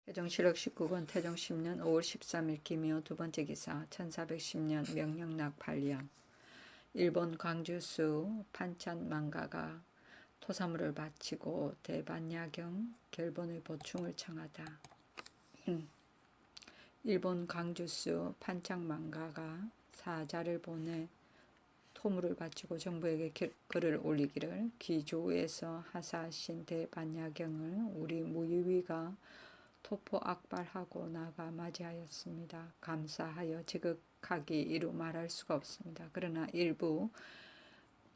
태종실록 19권 태종 10년 5월 13일 기묘 두번째 기사 1410년 명령락 8년 일본 광주수 판찬만가가 토사물을 바치고 대반야경 결본의 보충을 청하다. 일본 광주수 판창만가가 사자를 보내 토물을 바치고 정부에게 글을 올리기를 귀조에서 하사하신 대반야경을 우리 무유위가 토포 악발하고 나가 맞이하였습니다. 감사하여 지극하기 이루 말할 수가 없습니다. 그러나 일부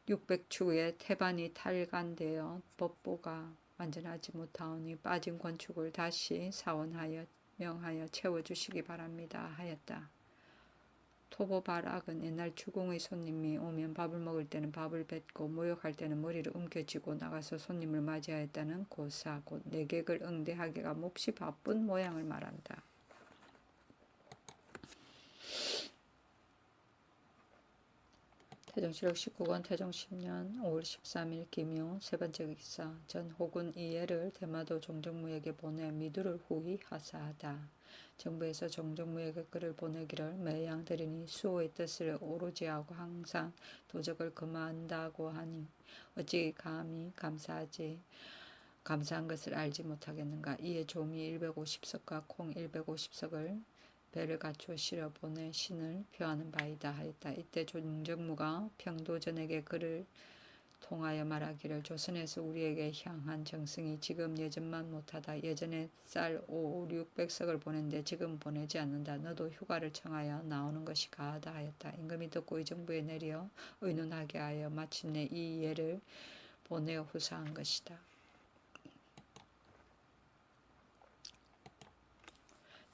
600추의 태반이 탈간되어 법보가 완전하지 못하오니 빠진 건축을 다시 사원하여 명하여 채워주시기 바랍니다 하였다. 토보발악은 옛날 주공의 손님이 오면 밥을 먹을 때는 밥을 뱉고 모욕할 때는 머리를 움켜쥐고 나가서 손님을 맞이하였다는 고사 곧 내객을 응대하기가 몹시 바쁜 모양을 말한다. 태종실록 19권 태종 10년 5월 13일 기묘 세번째 기사 전호군 이예를 대마도 종정무에게 보내 미두를 후히 하사하다. 정부에서 종정무에게 글을 보내기를 매양들이니 수호의 뜻을 오로지 하고 항상 도적을 금한다고 하니 어찌 감히 감사한 것을 알지 못하겠는가. 이에 조미 150석과 콩 150석을 배를 갖추어 실어 보내 신을 표하는 바이다 하였다. 이때 종정무가 평도전에게 글을 통하여 말하기를 조선에서 우리에게 향한 정승이 지금 예전만 못하다. 예전에 쌀 5, 600석을 보낸데 지금 보내지 않는다. 너도 휴가를 청하여 나오는 것이 가하다 하였다. 임금이 듣고 의정부에 내려 의논하게 하여 마침내 이 예를 보내어 후사한 것이다.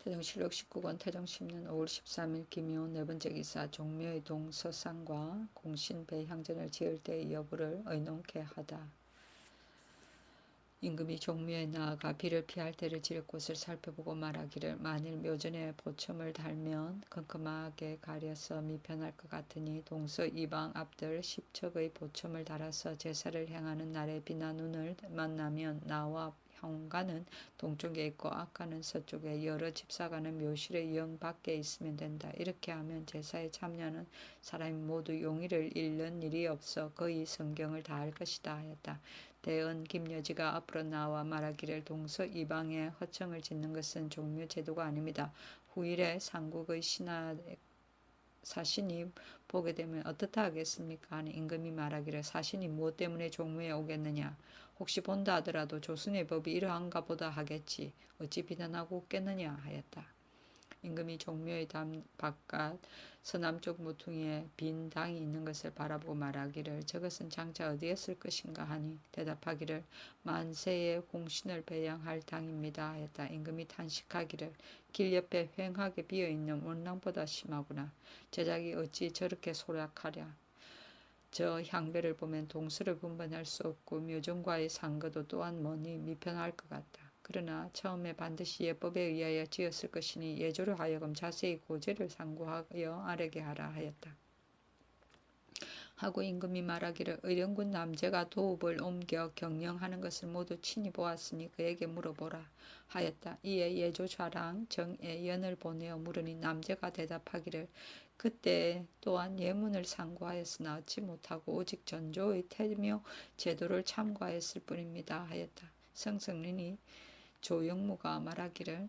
태종실록 19권 태종 10년 5월 13일 기묘 네번째 기사 종묘의 동서상과 공신배향전을 지을 때의 여부를 의논케 하다. 임금이 종묘에 나아가 비를 피할 때를 지을 곳을 살펴보고 말하기를 만일 묘전에 보첨을 달면 컴컴하게 가려서 미편할 것 같으니 동서 이방 앞들 10척의 보첨을 달아서 제사를 행하는 날에 비나 눈을 만나면 나와 현관은 동쪽에 있고 앞가는 서쪽에 여러 집사가는 묘실의 영 밖에 있으면 된다. 이렇게 하면 제사에 참여하는 사람이 모두 용의를 잃는 일이 없어 거의 성경을 다할 것이다 하였다. 대언 김여지가 앞으로 나와 말하기를 동서 이방에 허청을 짓는 것은 종묘 제도가 아닙니다. 후일에 삼국의 사신이 보게 되면 어떻다 하겠습니까? 하니 임금이 말하기를 사신이 무엇 때문에 종묘에 오겠느냐? 혹시 본다 하더라도 조선의 법이 이러한가 보다 하겠지. 어찌 비난하고 웃겠느냐 하였다. 임금이 종묘의 바깥 서남쪽 모퉁이에 빈 당이 있는 것을 바라보고 말하기를 저것은 장차 어디에 쓸 것인가 하니 대답하기를 만세의 공신을 배양할 당입니다 하였다. 임금이 탄식하기를 길 옆에 휑하게 비어있는 원랑보다 심하구나. 제작이 어찌 저렇게 소략하랴. 저 향배를 보면 동서를 분반할 수 없고 묘전과의 상거도 또한 머니 미편할 것 같다. 그러나 처음에 반드시 예법에 의하여 지었을 것이니 예조로 하여금 자세히 고제를 상고하여 아뢰게 하라 하였다. 하고 임금이 말하기를 의령군 남제가 도읍을 옮겨 경영하는 것을 모두 친히 보았으니 그에게 물어보라 하였다. 이에 예조좌랑 정예연을 보내어 물으니 남제가 대답하기를 그때 또한 예문을 상고하였으나 얻지 못하고 오직 전조의 태묘 제도를 참고하였을 뿐입니다 하였다. 성성린이 조영무가 말하기를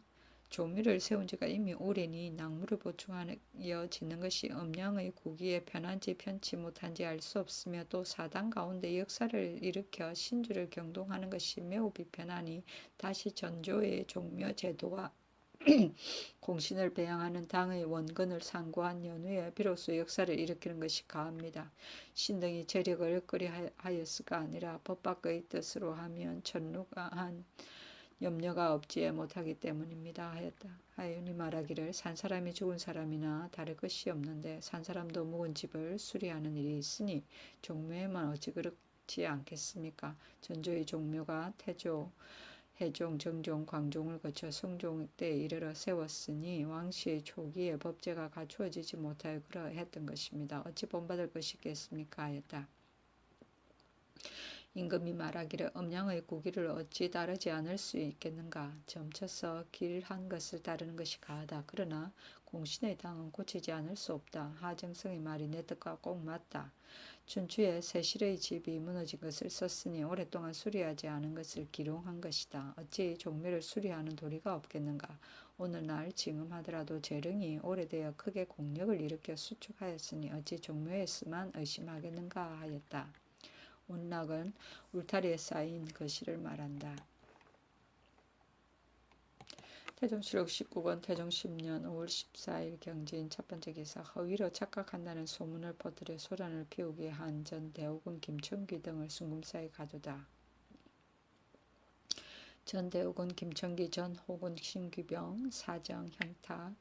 조미를 세운 지가 이미 오래니 낙무를 보충하여 짓는 것이 음양의 국위에 편한지 편치 못한지 알 수 없으며 또 사당 가운데 역사를 일으켜 신주를 경동하는 것이 매우 비편하니 다시 전조의 종묘 제도와 공신을 배양하는 당의 원건을 상고한 연후에 비로소 역사를 일으키는 것이 가합니다. 신등이 재력을 끄리하였을까 아니라 법 밖의 뜻으로 하면 전루가 한 염려가 없지 못하기 때문입니다 하였다. 하윤이 말하기를 산 사람이 죽은 사람이나 다를 것이 없는데 산 사람도 묵은 집을 수리하는 일이 있으니 종묘에만 어찌 그렇지 않겠습니까? 전조의 종묘가 태조, 해종, 정종, 광종을 거쳐 성종 때에 이르러 세웠으니 왕시의 초기에 법제가 갖추어지지 못하여 그러했던 것입니다. 어찌 본받을 것이겠습니까? 하였다. 임금이 말하기를 음양의 구기를 어찌 따르지 않을 수 있겠는가. 점쳐서 길한 것을 따르는 것이 가하다. 그러나 공신의 당은 고치지 않을 수 없다. 하정성의 말이 내 뜻과 꼭 맞다. 춘추에 세실의 집이 무너진 것을 썼으니 오랫동안 수리하지 않은 것을 기롱한 것이다. 어찌 종묘를 수리하는 도리가 없겠는가. 오늘날 징음하더라도 재릉이 오래되어 크게 공력을 일으켜 수축하였으니 어찌 종묘에서만 의심하겠는가 하였다. 온락은 울타리에 쌓인 거실을 말한다. 태종실록 19권 태종 10년 5월 14일 경진 첫 번째 기사. 허위로 착각한다는 소문을 퍼뜨려 소란을 피우게 한 전 대우군 김청기 등을 순금사에 가두다. 전 대우군 김청기, 전 호군 신규병, 사정 형탁,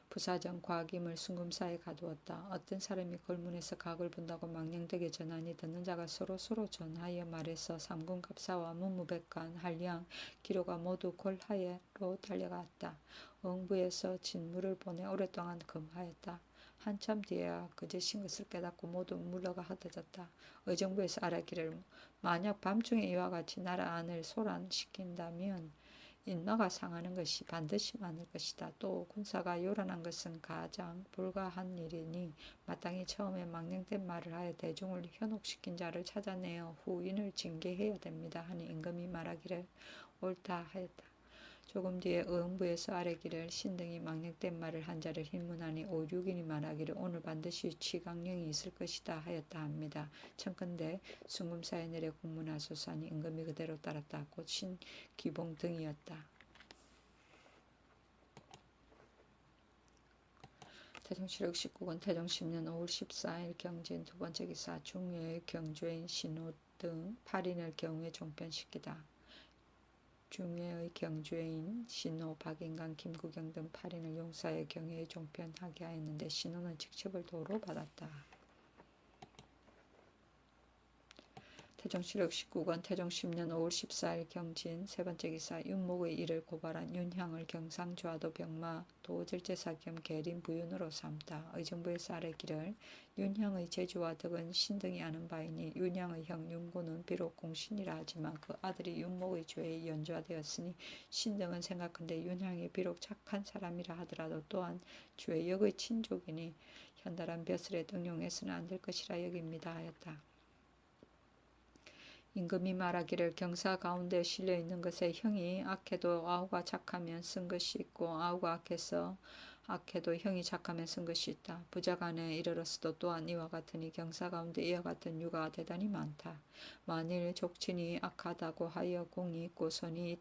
부사정 과김을 순금사에 가두었다. 어떤 사람이 걸문에서 각을 본다고 망령되게 전하니 듣는 자가 서로 전하여 말해서 삼군 갑사와 문무백관, 한량, 기로가 모두 골하예로 달려갔다. 응부에서 진무를 보내 오랫동안 금하였다. 한참 뒤에야 거짓인 것을 깨닫고 모두 물러가 흩어졌다. 의정부에서 알았기를 만약 밤중에 이와 같이 나라 안을 소란시킨다면 인마가 상하는 것이 반드시 많을 것이다. 또 군사가 요란한 것은 가장 불가한 일이니 마땅히 처음에 망령된 말을 하여 대중을 현혹시킨 자를 찾아내어 후인을 징계해야 됩니다. 하니 임금이 말하기를 옳다 하였다. 조금 뒤에 의흥부에서 아뢰기를 신등이 망령된 말을 한 자를 hin문하니 5, 6인이 말하기를 오늘 반드시 취강령이 있을 것이다 하였다 합니다. 청컨대 순금사에 내려 공문하소서 하니 임금이 그대로 따랐다. 곧 신기봉 등이었다. 태종실록 19권 태종 10년 5월 14일 경진 두 번째 기사. 중요의 경주인 신호 등 8인을 경우에 종편시키다. 중외의 경주인 신호, 박인강, 김구경 등 8인을 용사의 경외에 종편하게 하였는데 신호는 직첩을 도로 받았다. 태종실록 19권 태종 10년 5월 14일 경진 세 번째 기사. 윤목의 일을 고발한 윤향을 경상좌도 병마 도질제사 겸 계림 부윤으로 삼다. 의정부에서 아뢰기를 윤향의 재주와 덕은 신등이 아는 바이니 윤향의 형 윤고는 비록 공신이라 하지만 그 아들이 윤목의 죄에 연좌되었으니 신등은 생각한데 윤향이 비록 착한 사람이라 하더라도 또한 죄역의 친족이니 현달한 벼슬에 등용해서는 안 될 것이라 여깁니다 하였다. 임금이 말하기를 경사 가운데 실려 있는 것에 형이 악해도 아우가 착하면 쓴 것이 있고 아우가 악해도 형이 착하면 쓴 것이 있다. 부자간에 이르렀어도 또한 이와 같으니 경사 가운데 이와 같은 유가 대단히 많다. 만일 족친이 악하다고 하여 공이 있고 선이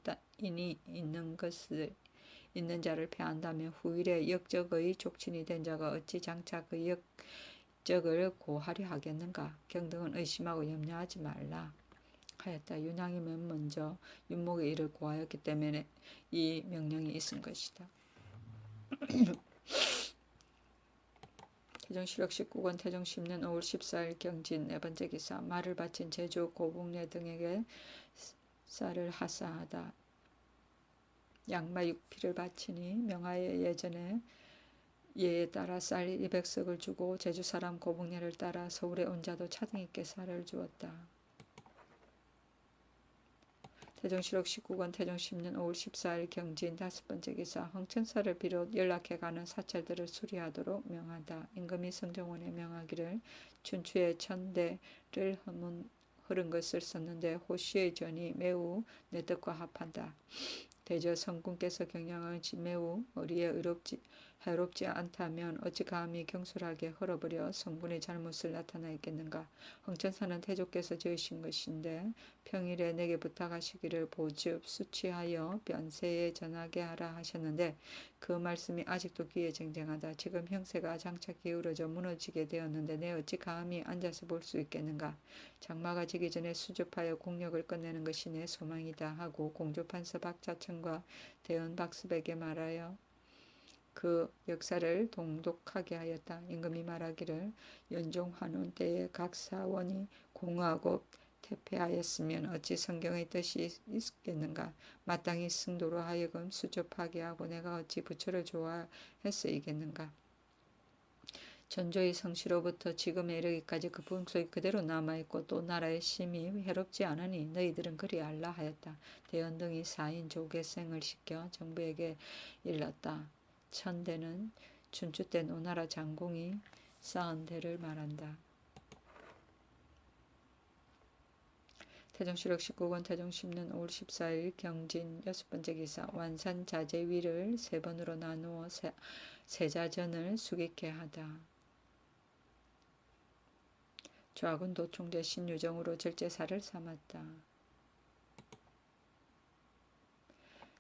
있는 자를 패한다면 후일에 역적의 족친이 된 자가 어찌 장차 그 역적을 고하려 하겠는가. 경등은 의심하고 염려하지 말라 하였다. 윤향이 맨 먼저 윤목의 일을 고하였기 때문에 이 명령이 있은 것이다. 태종실록 19권 태종 10년 5월 14일 경진 네 번째 기사. 말을 바친 제주 고북내 등에게 쌀을 하사하다. 양마 6피를 바치니 명하여 예전에 예에 따라 쌀 200석을 주고 제주 사람 고북내를 따라 서울에 온 자도 차등있게 쌀을 주었다. 태종실록 19권 태종 10년 5월 14일 경진 다섯 번째 기사. 흥천사를 비롯 연락해가는 사찰들을 수리하도록 명하다. 임금이 성정원에 명하기를 춘추에 천대를 흐른 것을 썼는데 호시의 전이 매우 내 뜻과 합한다. 대저 성군께서 경영은 매우 어리에 해롭지 않다면 어찌 감히 경솔하게 헐어버려 성군의 잘못을 나타나 있겠는가. 흥천사는 태조께서 지으신 것인데 평일에 내게 부탁하시기를 보즙 수치하여 변세에 전하게 하라 하셨는데 그 말씀이 아직도 귀에 쟁쟁하다. 지금 형세가 장차 기울어져 무너지게 되었는데 내 어찌 감히 앉아서 볼 수 있겠는가. 장마가 지기 전에 수습하여 공력을 끝내는 것이 내 소망이다 하고 공조판서 박자천과 대원 박습에게 말하여 그 역사를 동독하게 하였다. 임금이 말하기를 연종환원 때에 각 사원이 공하고 퇴폐하였으면 어찌 성경의 뜻이 있겠는가. 마땅히 승도로 하여금 수접하게 하고 내가 어찌 부처를 좋아했으이겠는가. 전조의 성씨로부터 지금에 이르기까지 그 풍속이 그대로 남아있고 또 나라의 심이 해롭지 않으니 너희들은 그리 알라 하였다. 대연등이 4인 조계생을 시켜 정부에게 일렀다. 천대는 춘추 때 노나라 장공이 쌓은 대를 말한다. 태종실록 19권 태종 10년 5월 14일 경진 6번째 기사 완산자재위를 3번으로 나누어 세자전을 수기케 하다. 좌군 도총재 신유정으로 절제사를 삼았다.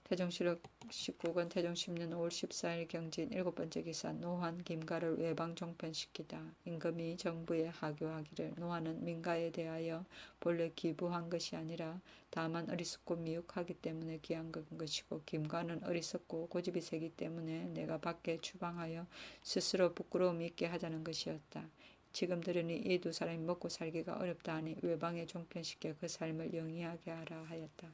태종실록 19권 태종 10년 5월 14일 경진 7번째 기사 노환 김가를 외방 종편시키다. 임금이 정부에 하교하기를 노환은 민가에 대하여 본래 기부한 것이 아니라 다만 어리석고 미혹하기 때문에 기한 것이고 김가는 어리석고 고집이 세기 때문에 내가 밖에 추방하여 스스로 부끄러움이 있게 하자는 것이었다. 지금 들으니 이 두 사람이 먹고 살기가 어렵다 하니 외방에 종편시켜 그 삶을 영위하게 하라 하였다.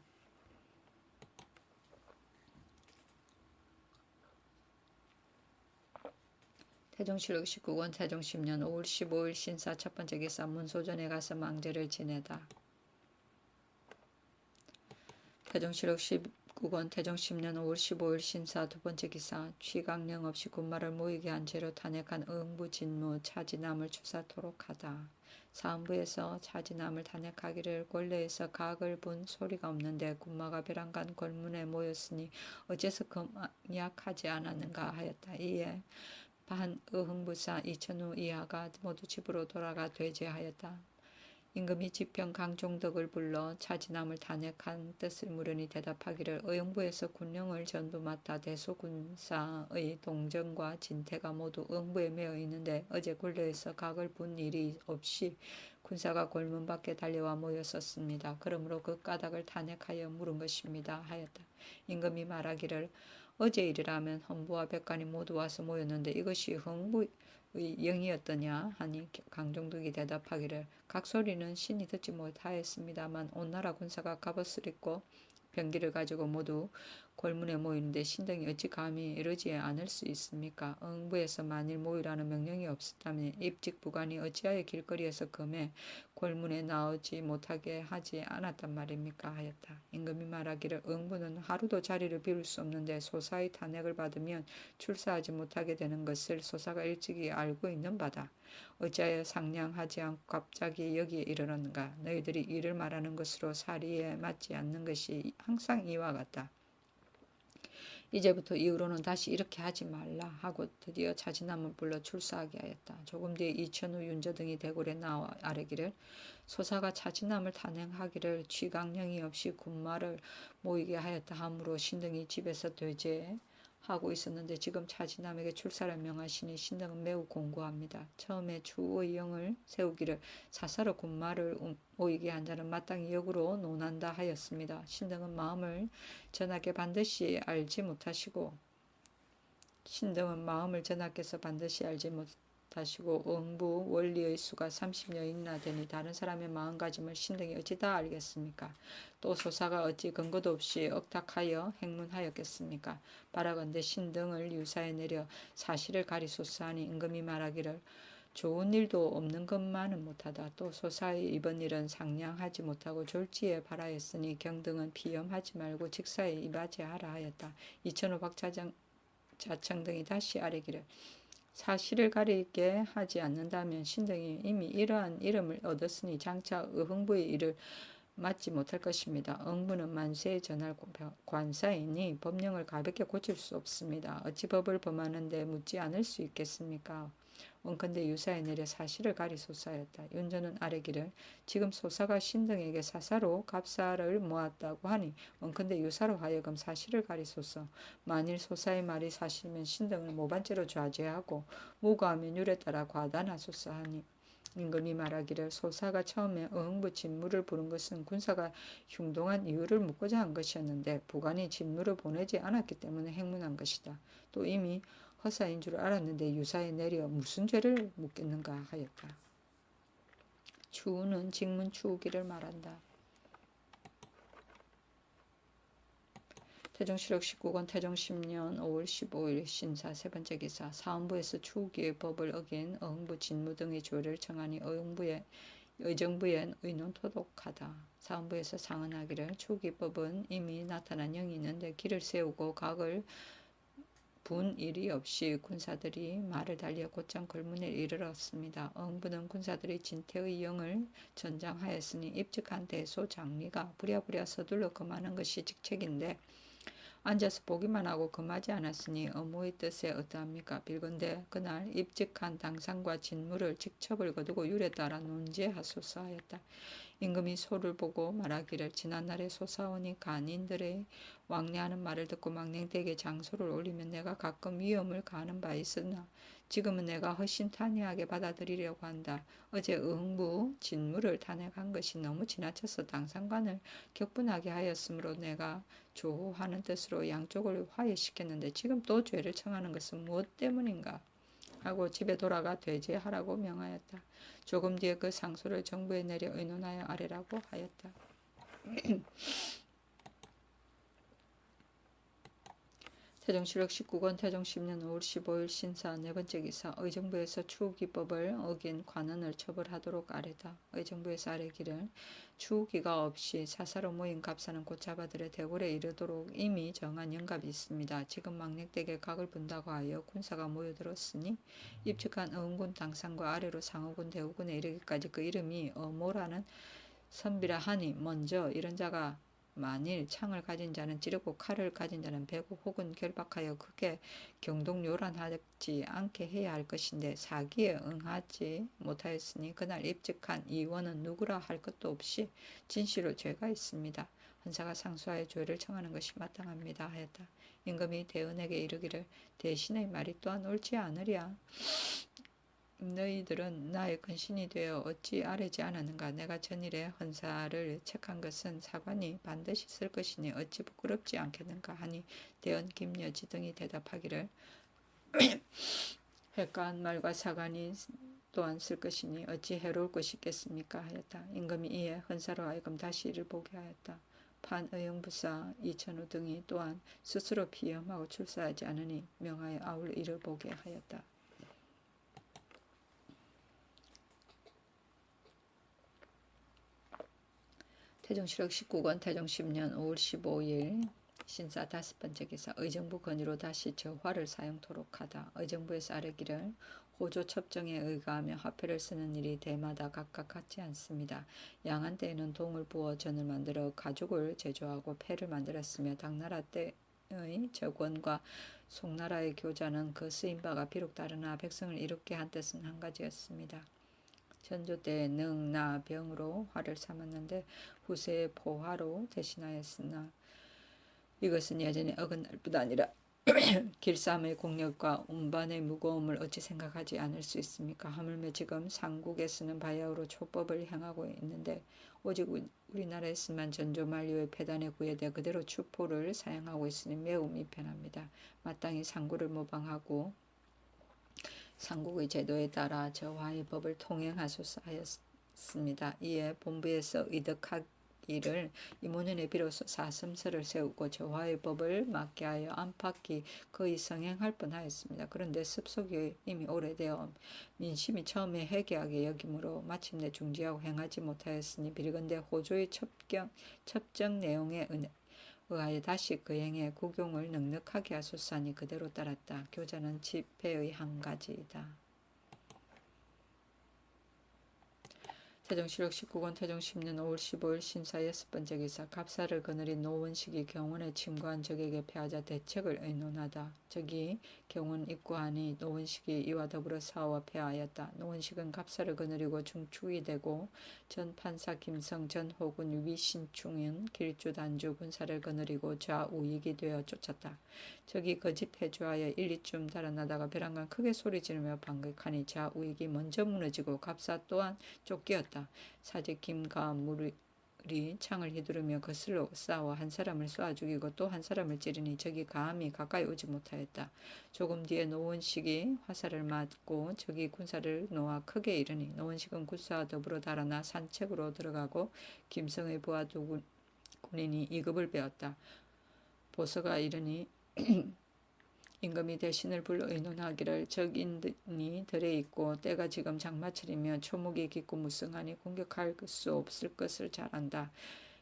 태종실록 19권 태종 10년 5월 15일 신사 첫 번째 기사 문소전에 가서 망제를 지내다. 태종실록 19권 태종 10년 5월 15일 신사 두 번째 기사 취강령 없이 군마를 모이게 한 죄로 탄핵한 응부 진무 차지남을 추사토록 하다. 사헌부에서 차지남을 탄핵하기를 권례에서 각을 분 소리가 없는데 군마가 벼랑간 골문에 모였으니 어째서 금약하지 않았는가 하였다. 이에 반의흥부사 이천우 이하가 모두 집으로 돌아가 되제하였다. 임금이 지평 강종덕을 불러 차지남을 탄핵한 뜻을 물으니 대답하기를 의흥부에서 군령을 전부 맡아 대소군사의 동정과 진태가 모두 의흥부에 매여 있는데 어제 굴레에서 각을 분 일이 없이 군사가 골문 밖에 달려와 모였었습니다. 그러므로 그 까닭을 탄핵하여 물은 것입니다 하였다. 임금이 말하기를 어제 일이라면 헌부와 백관이 모두 와서 모였는데 이것이 흥부의 영이었더냐 하니 강종덕이 대답하기를 각소리는 신이 듣지 못하였습니다만 온 나라 군사가 갑옷을 입고 병기를 가지고 모두 골문에 모이는데 신등이 어찌 감히 이러지 않을 수 있습니까? 응부에서 만일 모이라는 명령이 없었다면 입직부관이 어찌하여 길거리에서 금에 골문에 나오지 못하게 하지 않았단 말입니까? 하였다. 임금이 말하기를 응부는 하루도 자리를 비울 수 없는데 소사의 탄핵을 받으면 출사하지 못하게 되는 것을 소사가 일찍이 알고 있는 바다. 어찌하여 상냥하지 않고 갑자기 여기에 이르렀는가? 너희들이 이를 말하는 것으로 사리에 맞지 않는 것이 항상 이와 같다. 이제부터 이후로는 다시 이렇게 하지 말라 하고 드디어 차지남을 불러 출사하게 하였다. 조금 뒤에 이천우 윤저 등이 대궐에 나와 아뢰기를 소사가 차지남을 탄핵하기를 취강령이 없이 군마를 모이게 하였다 하므로 신등이 집에서 되제하고 있었는데 지금 차지남에게 출사를 명하시니 신등은 매우 공고합니다. 처음에 주의 영을 세우기를 사사로 군마를 모이게 한 자는 마땅히 역으로 논한다 하였습니다. 신등은 마음을 전하께 반드시 알지 못하시고 전하께서 반드시 알지 못하시고 응부 원리의 수가 30여인이나 되니 다른 사람의 마음가짐을 신등이 어찌 다 알겠습니까? 또 소사가 어찌 근거도 없이 억탁하여 행문하였겠습니까? 바라건대 신등을 유사에 내려 사실을 가리소서 하니 임금이 말하기를 좋은 일도 없는 것만은 못하다. 또 소사의 이번 일은 상냥하지 못하고 졸지에 발하였으니 경등은 비염하지 말고 직사에 이바지하라 하였다. 이천호 박자청 등이 다시 아뢰기를 사실을 가리게 하지 않는다면 신등이 이미 이러한 이름을 얻었으니 장차 의흥부의 일을 맞지 못할 것입니다. 응부는 만세에 전할 관사이니 법령을 가볍게 고칠 수 없습니다. 어찌 법을 범하는데 묻지 않을 수 있겠습니까? 원컨대 유사에 내려 사실을 가리소서하였다. 윤전은 아뢰기를 지금 소사가 신등에게 사사로 갑사를 모았다고 하니 원컨대 유사로 하여금 사실을 가리소서. 만일 소사의 말이 사실이면 신등을 모반죄로 좌죄하고 무고하면 율에 따라 과단하소서 하니 임금이 말하기를 소사가 처음에 의흥부 진무를 부른 것은 군사가 흉동한 이유를 묻고자 한 것이었는데 부관이 진무를 보내지 않았기 때문에 행문한 것이다. 또 이미 허사인 줄 알았는데 유사에 내려 무슨 죄를 묻겠는가 하였다. 추우는 직문 추우기를 말한다. 태종시력 19권 태종 10년 5월 15일 신사 세 번째 기사 사헌부에서 추후기의 법을 어긴 어흥부 진무 등의 조례를 청하니 의정부엔 의논토독하다. 사헌부에서 상언하기를 추후기법은 이미 나타난 영이 있는데 길을 세우고 각을 분 일이 없이 군사들이 말을 달려 곧장 걸문에 이르렀습니다. 어흥부는 군사들이 진태의 영을 전장하였으니 입직한 대소 장리가 부랴부랴 서둘러 금하는 것이 직책인데 앉아서 보기만 하고 금하지 않았으니 어모의 뜻에 어떠합니까? 빌건대 그날 입직한 당상과 진무를 직첩을 거두고 율에 따라 논제하소서 하였다. 임금이 소를 보고 말하기를 지난날에 소사원이 간인들의 왕래하는 말을 듣고 망령되게 장소를 올리면 내가 가끔 위험을 가하는 바 있으나 지금은 내가 훨씬 탄회하게 받아들이려고 한다. 어제 의흥부 진무를 탄핵한 것이 너무 지나쳐서 당상관을 격분하게 하였으므로 내가 조호하는 뜻으로 양쪽을 화해시켰는데 지금 또 죄를 청하는 것은 무엇 때문인가? 하고 집에 돌아가 되제하라고 명하였다. 조금 뒤에 그 상소를 정부에 내려 의논하여 아래라고 하였다. 태종시력 19권 태종 10년 5월 15일 신사 네 번째 기사 의정부에서 추후기법을 어긴 관원을 처벌하도록 아래다. 의정부에서 아래기를 추후기가 없이 사사로 모인 갑사는 곧 잡아들여 대궐에 이르도록 이미 정한 영갑이 있습니다. 지금 망령되게 각을 분다고 하여 군사가 모여들었으니 입직한 어흥군 당상과 아래로 상호군 대우군에 이르기까지 그 이름이 어모라는 선비라 하니 먼저 이런 자가 만일 창을 가진 자는 찌르고 칼을 가진 자는 베고 혹은 결박하여 크게 경동요란하지 않게 해야 할 것인데 사기에 응하지 못하였으니 그날 입직한 이원은 누구라 할 것도 없이 진실로 죄가 있습니다. 헌사가 상수하여 죄를 청하는 것이 마땅합니다 하였다. 임금이 대언에게 이르기를 대신의 말이 또한 옳지 않으랴. 너희들은 나의 근신이 되어 어찌 아뢰지 않았는가? 내가 전일에 헌사를 책한 것은 사관이 반드시 쓸 것이니 어찌 부끄럽지 않겠는가? 하니 대언 김여지 등이 대답하기를 회가한 말과 사관이 또한 쓸 것이니 어찌 해로울 것이 있겠습니까? 하였다. 임금이 이에 헌사로 하여금 다시 이를 보게 하였다. 판의용부사 이천우 등이 또한 스스로 피험하고 출사하지 않으니 명하여 아울러 이를 보게 하였다. 태종시력 19권 태종 10년 5월 15일 신사 다섯 번째 기사 의정부 건의로 다시 저화를 사용토록 하다. 의정부에서 아뢰기를 호조 첩정에 의거하며 화폐를 쓰는 일이 대마다 각각 같지 않습니다. 양한 때에는 동을 부어 전을 만들어 가죽을 제조하고 패를 만들었으며 당나라 때의 적원과 송나라의 교자는 그 쓰임 바가 비록 다르나 백성을 이롭게 한 뜻은 한 가지였습니다. 전조 때 능, 나, 병으로 화를 삼았는데 후세에 포화로 대신하였으나 이것은 예전에 어긋날 뿐 아니라 길쌈의 공력과 운반의 무거움을 어찌 생각하지 않을 수 있습니까? 하물며 지금 삼국에 쓰는 바야흐로 촉법을 행하고 있는데 오직 우리나라에서만 전조 만료의 폐단에 구애되어 그대로 추포를 사용하고 있으니 매우 미편합니다. 마땅히 상구를 모방하고 삼국의 제도에 따라 저화의 법을 통행하소서 하였습니다. 이에 본부에서 의득하기를 이모년에 비로소 사슴서를 세우고 저화의 법을 맡게 하여 안팎이 거의 성행할 뻔하였습니다. 그런데 습속이 이미 오래되어 민심이 처음에 해괴하게 여기므로 마침내 중지하고 행하지 못하였으니 빌건대 호조의 첩정 내용에 의하여 다시 그 행에 국용을 넉넉하게 하소서 하니 그대로 따랐다. 교자는 집회의 한 가지이다. 태종시력 19권 태종 10년 5월 15일 신사 여섯 번째 기사 갑사를 거느린 노원식이 경원에 침구한 적에게 패하자 대책을 의논하다. 적이 경원 입구하니 노원식이 이와 더불어 사와 패하였다. 노원식은 갑사를 거느리고 중축이 되고 전 판사 김성 전 호군 위신충은 길주 단주 군사를 거느리고 좌우익이 되어 쫓았다. 적이 거짓 패주하여 1, 2쯤 달아나다가 벼랑간 크게 소리 지르며 반격하니 좌우익이 먼저 무너지고 갑사 또한 쫓기었다. 사제 김과 물이 창을 휘두르며 거슬러 싸워 한 사람을 쏘아 죽이고 또 한 사람을 찌르니 적이 감히 가까이 오지 못하였다. 조금 뒤에 노원식이 화살을 맞고 적이 군사를 놓아 크게 이르니 노원식은 군사와 더불어 달아나 산책으로 들어가고 김성의 부하 두 군인이 이급을 베었다. 보서가 이르니 임금이 대신을 불러 의논하기를 적인이 들에 있고 때가 지금 장마철이며 초목이 깊고 무성하니 공격할 수 없을 것을 잘 안다.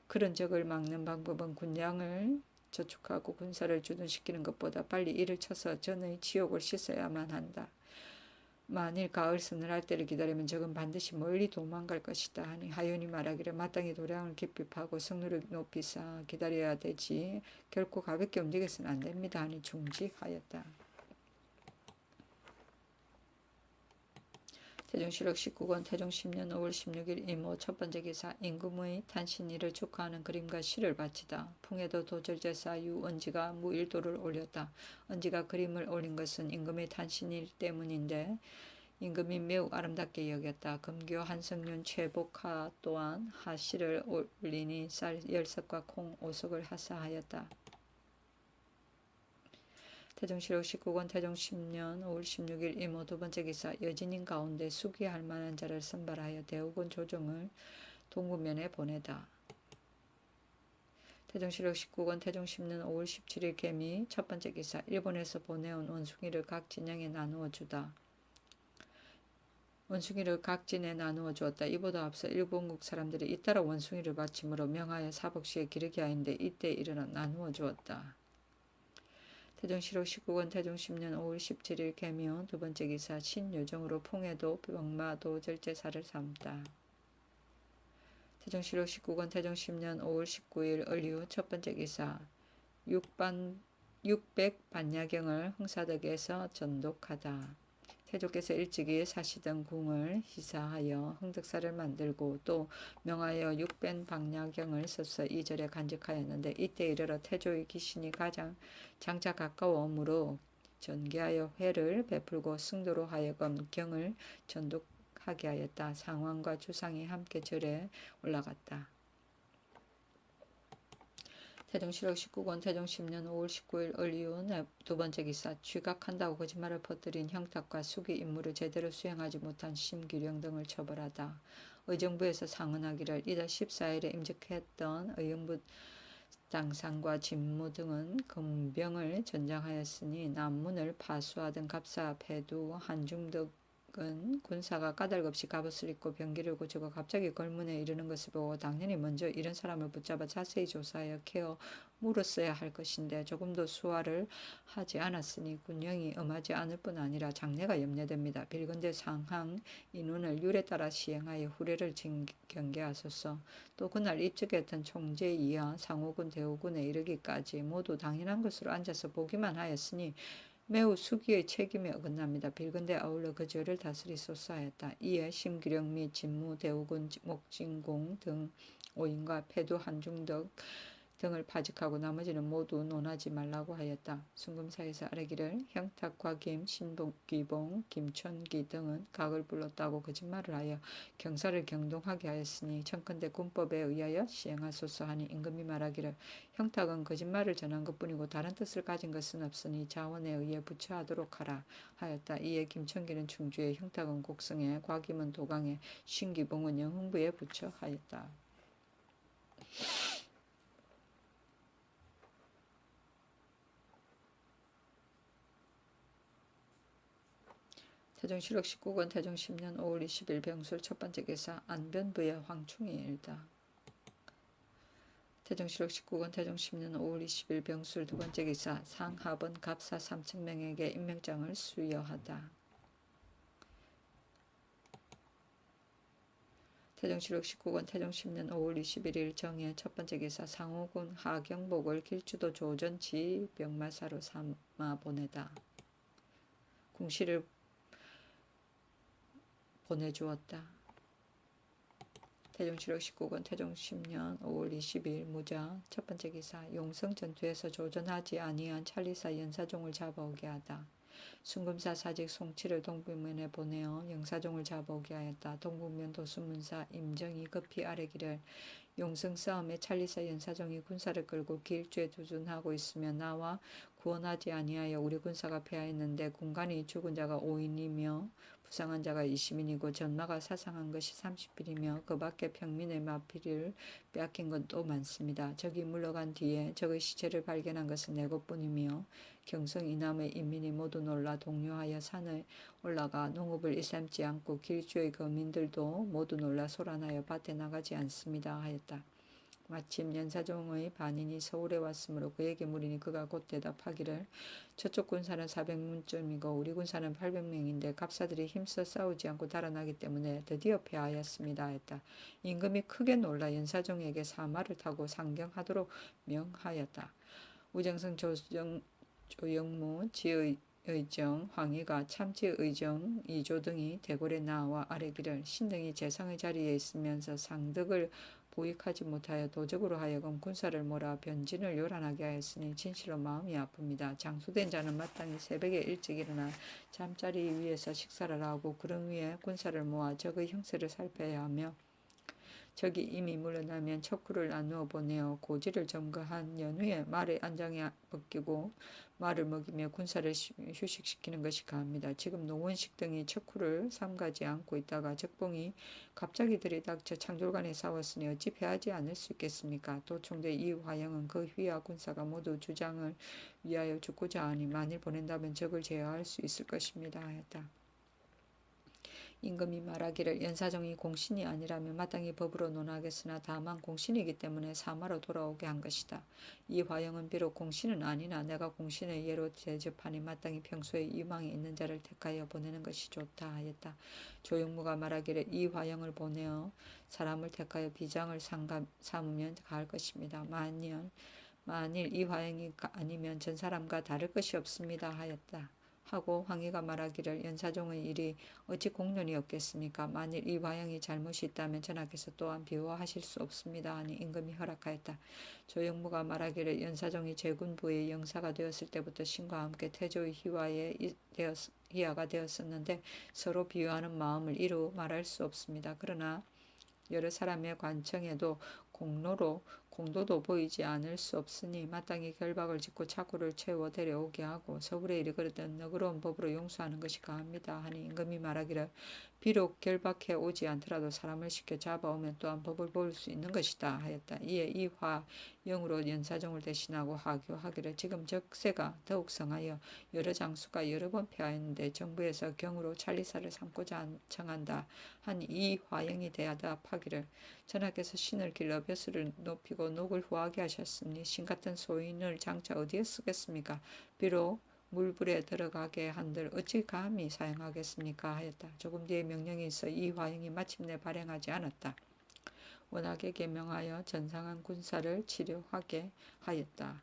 그런 적을 막는 방법은 군량을 저축하고 군사를 주둔시키는 것보다 빨리 이를 쳐서 전의 치욕을 씻어야만 한다. 만일 가을 서늘할 때를 기다리면 적은 반드시 멀리 도망갈 것이다 하니 하연이 말하기를 마땅히 도량을 깊이 파고 성루를 높이 쌓아 기다려야 되지 결코 가볍게 움직여서는 안 됩니다 하니 중지하였다. 태종실록 19권 태종 10년 5월 16일 이모 첫 번째 기사 임금의 탄신일을 축하하는 그림과 시를 바치다. 풍해도 도절제사 유언지가 무일도를 올렸다. 언지가 그림을 올린 것은 임금의 탄신일 때문인데 임금이 매우 아름답게 여겼다. 금교 한성륜 최복하 또한 하시를 올리니 쌀 10석과 콩 5석을 하사하였다. 태종실록 19권 태종 10년 5월 16일 이모 두 번째 기사 여진인 가운데 수기할 만한 자를 선발하여 대우군 조정을 동구면에 보내다. 태종실록 19권 태종 10년 5월 17일 개미 첫 번째 기사 일본에서 보내온 원숭이를 각 진영에 나누어 주다. 원숭이를 각 진에 나누어 주었다. 이보다 앞서 일본국 사람들이 잇따라 원숭이를 바침으로 명하여 사복시에 기르게 하였는데 이때 이르러 나누어 주었다. 태종실록 19권 태종 10년 5월 17일 개미온 두 번째 기사 신요정으로 풍해도 병마도 절제사를 삼다. 태종실록 19권 태종 10년 5월 19일 을류 첫 번째 기사 600반야경을 흥사덕에서 전독하다. 태조께서 일찍이 사시던 궁을 희사하여 흥덕사를 만들고 또 명하여 600반야경을 써서 이 절에 간직하였는데 이때 이르러 태조의 기신이 가장 장차 가까워오므로 전개하여 회를 베풀고 승도로 하여금 경을 전독하게 하였다. 상왕과 주상이 함께 절에 올라갔다. 태종실록 19권 태종 10년 5월 19일 을이후 두 번째 기사 취각한다고 거짓말을 퍼뜨린 형탁과 수기 임무를 제대로 수행하지 못한 심규령 등을 처벌하다. 의정부에서 상언하기를 이달 14일에 임직했던 의정부 당상과 진무 등은 금병을 전장하였으니 남문을 파수하던 갑사 패두 한중덕은 군사가 까닭없이 갑옷을 입고 병기를 고치고 갑자기 걸문에 이르는 것을 보고 당연히 먼저 이런 사람을 붙잡아 자세히 조사하여 케어 물었어야 할 것인데 조금도 수화를 하지 않았으니 군령이 엄하지 않을 뿐 아니라 장래가 염려됩니다. 빌건대 상항 인원을 율에 따라 시행하여 후례를 경계하소서. 또 그날 입직했던 총재 이하 상호군 대우군에 이르기까지 모두 당연한 것으로 앉아서 보기만 하였으니 매우 수기의 책임에 어긋납니다. 빌건대 아울러 그 죄를 다스리소서 하였다. 이에 심규령 및 진무 대우군 목진공 등 5인과 패두 한중덕 등을 파직하고 나머지는 모두 논하지 말라고 하였다. 순금사에서 아뢰기를 형탁과 김, 신복기봉, 김천기 등은 각을 불렀다고 거짓말을 하여 경사를 경동하게 하였으니 청컨대 군법에 의하여 시행하소서 하니 임금이 말하기를 형탁은 거짓말을 전한 것뿐이고 다른 뜻을 가진 것은 없으니 자원에 의해 부처하도록 하라 하였다. 이에 김천기는 충주에, 형탁은 곡성에, 곽임은 도강에, 신기봉은 영흥부에 부처하였다. 태종실록 19권 태종 10년 5월 20일 병술 첫 번째 기사 안변부의 황충이 일다. 태종실록 19권 태종 10년 5월 20일 병술 두 번째 기사 상하번 갑사 3,000명에게 임명장을 수여하다. 태종실록 19권 태종 10년 5월 21일 정해 첫 번째 기사 상호군 하경복을 길주도 조전지 병마사로 삼아 보내다. 궁시를 보내주었다. 태종실록 19권 태종 10년 5월 20일 무자 첫 번째 기사 용성 전투에서 조전하지 아니한 찰리사 연사종을 잡아오게 하다. 순금사 사직 송치를 동북면에 보내어 영사종을 잡아오게 하였다. 동북면 도수문사 임정이 급히 아뢰기를 용성 싸움에 찰리사 연사종이 군사를 끌고 길주에 두둔하고 있으며 나와 구원하지 아니하여 우리 군사가 패하였는데 군간이 죽은 자가 5인이며 부상한 자가 20인이고 전마가 사상한 것이 30필이며 그 밖에 평민의 마필을 빼앗긴 것도 많습니다. 적이 물러간 뒤에 적의 시체를 발견한 것은 4곳뿐이며 경성 이남의 인민이 모두 놀라 동요하여 산에 올라가 농업을 일삼지 않고 길주의 거민들도 모두 놀라 소란하여 밭에 나가지 않습니다 하였다. 마침 연사종의 반인이 서울에 왔으므로 그에게 물으니 그가 곧 대답하기를 저쪽 군사는 400문쯤이고 우리 군사는 800명인데 갑사들이 힘써 싸우지 않고 달아나기 때문에 드디어 패하였습니다 했다. 임금이 크게 놀라 연사종에게 사마를 타고 상경하도록 명하였다. 우정성 조영무 지의정 황희가 참지의정 이조 등이 대궐에 나와 아뢰기를 신등이 재상의 자리에 있으면서 상덕을 보익하지 못하여 도적으로 하여금 군사를 몰아 변진을 요란하게 하였으니 진실로 마음이 아픕니다. 장수된 자는 마땅히 새벽에 일찍 일어나 잠자리 위에서 식사를 하고 그런 위에 군사를 모아 적의 형세를 살펴야 하며 적이 이미 물러나면 척후를 나누어 보내어 고지를 점거한 연후에 말의 안장에 벗기고 말을 먹이며 군사를 휴식시키는 것이 가합니다. 지금 노원식 등이 척후를 삼가지 않고 있다가 적봉이 갑자기 들이닥쳐 창졸간에 싸웠으니 어찌 패하지 않을 수 있겠습니까? 또 총대 이화영은 그 휘하 군사가 모두 주장을 위하여 죽고자 하니 만일 보낸다면 적을 제어할 수 있을 것입니다 하였다. 임금이 말하기를 연사정이 공신이 아니라면 마땅히 법으로 논하겠으나 다만 공신이기 때문에 사마로 돌아오게 한 것이다. 이화영은 비록 공신은 아니나 내가 공신의 예로 대접하니 마땅히 평소에 유망이 있는 자를 택하여 보내는 것이 좋다 하였다. 조영무가 말하기를 이화영을 보내어 사람을 택하여 비장을 삼으면 가할 것입니다. 만일 이화영이 아니면 전 사람과 다를 것이 없습니다 하였다. 하고 황희가 말하기를 연사종의 일이 어찌 공론이 없겠습니까? 만일 이 화영이 잘못이 있다면 전하께서 또한 비호하실 수 없습니다 하니 임금이 허락하였다. 조영무가 말하기를 연사종이 제군부의 영사가 되었을 때부터 신과 함께 태조의 희하가 되었었는데 서로 비호하는 마음을 이루 말할 수 없습니다. 그러나 여러 사람의 관청에도 공도도 보이지 않을 수 없으니 마땅히 결박을 짓고 착고를 채워 데려오게 하고 서울에 이르거든 너그러운 법으로 용서하는 것이 가합니다 하니 임금이 말하기를 비록 결박해 오지 않더라도 사람을 시켜 잡아오면 또한 법을 볼 수 있는 것이다 하였다. 이에 이화영으로 연사정을 대신하고 하교하기를 지금 적세가 더욱 성하여 여러 장수가 여러 번 패하였는데 정부에서 경으로 찰리사를 삼고자 청한다 하니 이화영이 대답하기를 전하께서 신을 길러 벼슬을 높이고 녹을 후하게 하셨으니 신 같은 소인을 장차 어디에 쓰겠습니까? 비록 물불에 들어가게 한들 어찌 감히 사용하겠습니까? 하였다. 조금 뒤에 명령이 있어 이화영이 마침내 발행하지 않았다. 원하게 명하여 전상한 군사를 치료하게 하였다.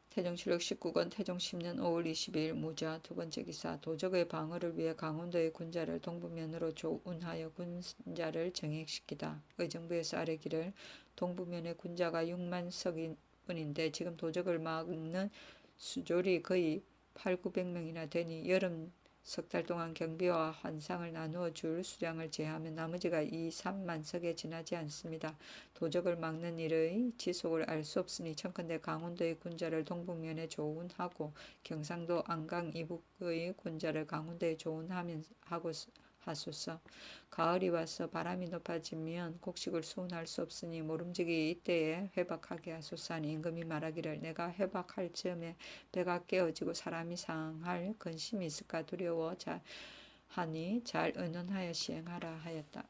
태종실록 19권 태종 10년 5월 22일 무자 두번째 기사 도적의 방어를 위해 강원도의 군자를 동부면으로 조운하여 군자를 정액시키다. 의정부에서 아뢰기를 동부면의 군자가 6만 석인뿐인데 지금 도적을 막는 수졸이 거의 8,900명이나 되니 여름 석 달 동안 경비와 환상을 나누어 줄 수량을 제하면 나머지가 2, 3만 석에 지나지 않습니다. 도적을 막는 일의 지속을 알 수 없으니 청컨대 강원도의 군자를 동북면에 조운하고 경상도 안강 이북의 군자를 강원도에 조운하고 하소서. 가을이 와서 바람이 높아지면 곡식을 수운할 수 없으니 모름지기 이때에 회박하게 하소서 하니 임금이 말하기를 내가 회박할 즈음에 배가 깨어지고 사람이 상할 근심이 있을까 두려워 하니 잘 의논하여 시행하라 하였다.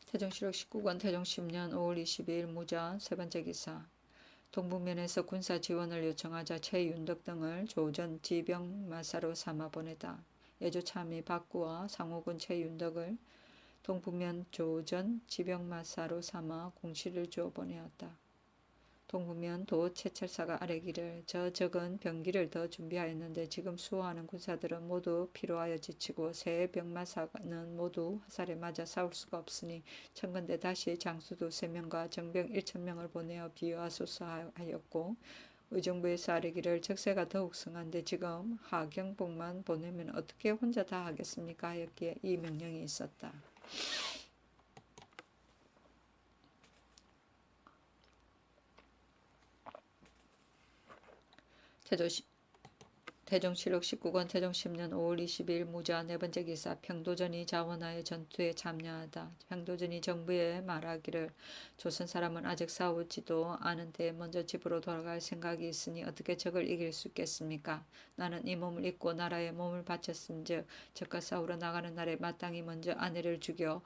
태종실록 19권 태종 10년 5월 22일 무자 세번째 기사 동북면에서 군사 지원을 요청하자 최윤덕 등을 조전 지병마사로 삼아 보내다. 예조참의 박구와 상호군 최윤덕을 동북면 조전 지병마사로 삼아 공시를 주어 보내었다. 동북면 도 최철사가 아뢰기를 저 적은 병기를 더 준비하였는데 지금 수호하는 군사들은 모두 피로하여 지치고 새 병마사는 모두 화살에 맞아 싸울 수가 없으니 청건대 다시 장수 2~3명과 정병 1,000명을 보내어 비유하소서 하였고 의정부에서 아뢰기를 적세가 더욱 성한데 지금 하경복만 보내면 어떻게 혼자 다 하겠습니까 하였기에 이 명령이 있었다. 태종실록 19권 태종 10년 5월 20일 무자 네 번째 기사 평도전이 자원하여 전투에 참여하다. 평도전이 정부에 말하기를 조선 사람은 아직 싸우지도 않은데 먼저 집으로 돌아갈 생각이 있으니 어떻게 적을 이길 수 있겠습니까? 나는 이 몸을 입고 나라에 몸을 바쳤은즉 적과 싸우러 나가는 날에 마땅히 먼저 아내를 죽여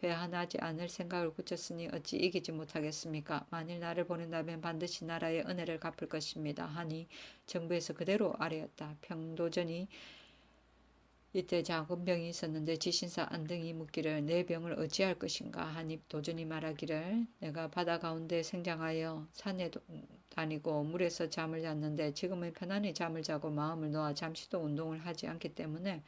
회한하지 않을 생각을 굳혔으니 어찌 이기지 못하겠습니까? 만일 나를 보낸다면 반드시 나라의 은혜를 갚을 것입니다. 하니 정부에서 그대로 아뢰었다. 평도전이 이때 작은 병이 있었는데 지신사 안등이 묻기를 내 병을 어찌할 것인가 하니 도전이 말하기를 내가 바다 가운데 생장하여 산에 다니고 물에서 잠을 잤는데 지금은 편안히 잠을 자고 마음을 놓아 잠시도 운동을 하지 않기 때문에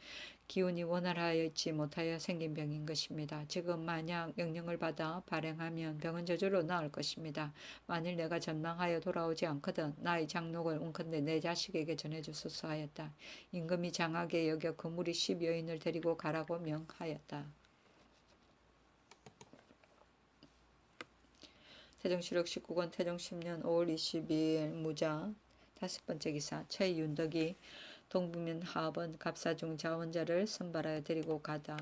기운이 원활하지 못하여 생긴 병인 것입니다. 지금 만약 명령을 받아 발행하면 병은 저절로 나을 것입니다. 만일 내가 전망하여 돌아오지 않거든 나의 장록을 온컨대 내 자식에게 전해주소서 하였다. 임금이 장하게 여겨 그 무리 10여인을 데리고 가라고 명하였다. 태종실록 19권 태종 10년 5월 22일 무자 다섯 번째 기사 최윤덕이 동부면 하업은 갑사중 자원자를 선발하여 데리고 가다.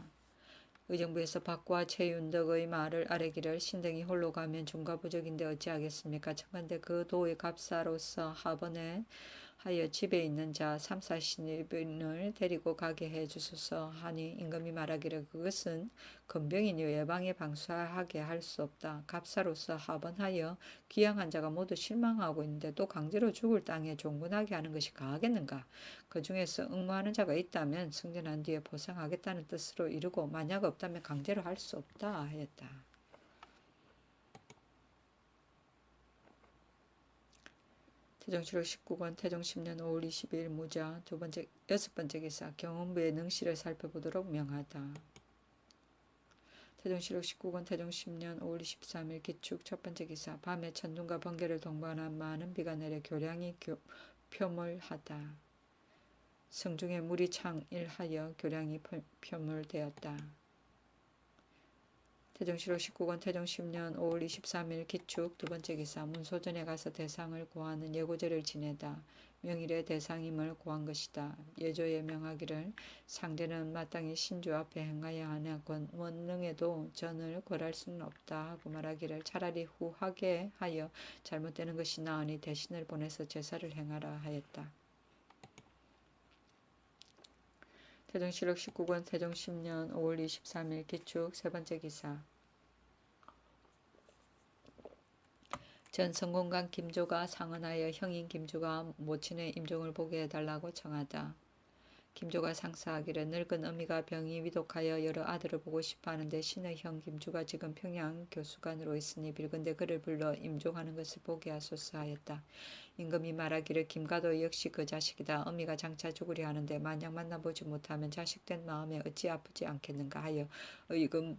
의정부에서 박과 최윤덕의 말을 아뢰기를 신등이 홀로 가면 중과부적인데 어찌하겠습니까? 청간대 그 도의 갑사로서 하번에 하여 집에 있는 자 3, 40인을 데리고 가게 해 주소서 하니 임금이 말하기를 그것은 건병이니 외방에 방수하게 할 수 없다. 갑사로서 하번하여 귀양한 자가 모두 실망하고 있는데 또 강제로 죽을 땅에 종군하게 하는 것이 가하겠는가? 그 중에서 응모하는 자가 있다면 승진한 뒤에 보상하겠다는 뜻으로 이르고 만약 없다면 강제로 할 수 없다 하였다. 태종실록 19권 태종 10년 5월 22일 무자 여섯 번째 기사 경원부의 능실을 살펴보도록 명하다. 태종실록 19권 태종 10년 5월 23일 기축 첫 번째 기사 밤에 천둥과 번개를 동반한 많은 비가 내려 교량이 표물하다. 성중에 물이 창일하여 교량이 표물되었다. 태종실록 19권 태종 10년 5월 23일 기축 두 번째 기사 문소전에 가서 대상을 고하는 예고제를 지내다. 명일의 대상임을 고한 것이다. 예조에 명하기를 상대는 마땅히 신주 앞에 행하여야 하나 원능에도 전을 권할 수는 없다 하고 말하기를 차라리 후하게 하여 잘못되는 것이 나으니 대신을 보내서 제사를 행하라 하였다. 태종실록 19권 태종 10년 5월 23일 기축 세 번째 기사 전 성공관 김조가 상언하여 형인 김주가 모친의 임종을 보게 해달라고 청하다. 김조가 상사하기를 늙은 어미가 병이 위독하여 여러 아들을 보고 싶어하는데 신의 형 김주가 지금 평양 교수관으로 있으니 빌건대 그를 불러 임종하는 것을 보게 하소서 하였다. 임금이 말하기를 김가도 역시 그 자식이다. 어미가 장차 죽으려 하는데 만약 만나보지 못하면 자식된 마음에 어찌 아프지 않겠는가 하여 의금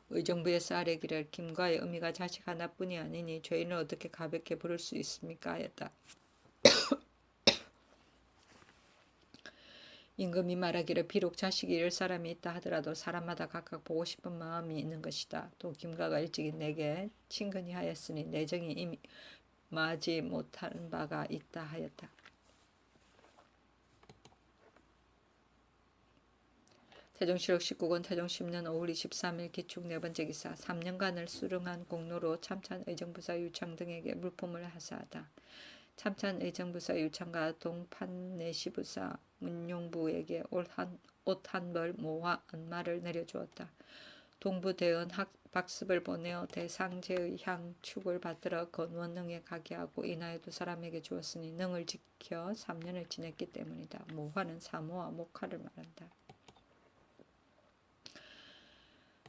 의정부에서 아뢰기를 김과의 어미가 자식 하나뿐이 아니니 죄인을 어떻게 가볍게 부를 수 있습니까 하였다. 임금이 말하기를 비록 자식이 잃을 사람이 있다 하더라도 사람마다 각각 보고 싶은 마음이 있는 것이다. 또 김가가 일찍이 내게 친근히 하였으니 내정이 이미 마지 못한 바가 있다 하였다. 태종실록 19권 태종 10년 5월 23일 기축 네 번째 기사 3년간을 수령한 공로로 참찬 의정부사 유창 등에게 물품을 하사하다. 참찬 의정부사 유창과 동판내시부사 문용부에게 옷 한 벌 모화 은마를 내려주었다. 동부대원 박습을 보내어 대상제의 향축을 받들어 건원능에 가게 하고 이나의 두 사람에게 주었으니 능을 지켜 3년을 지냈기 때문이다. 모화는 사모와 목화를 말한다.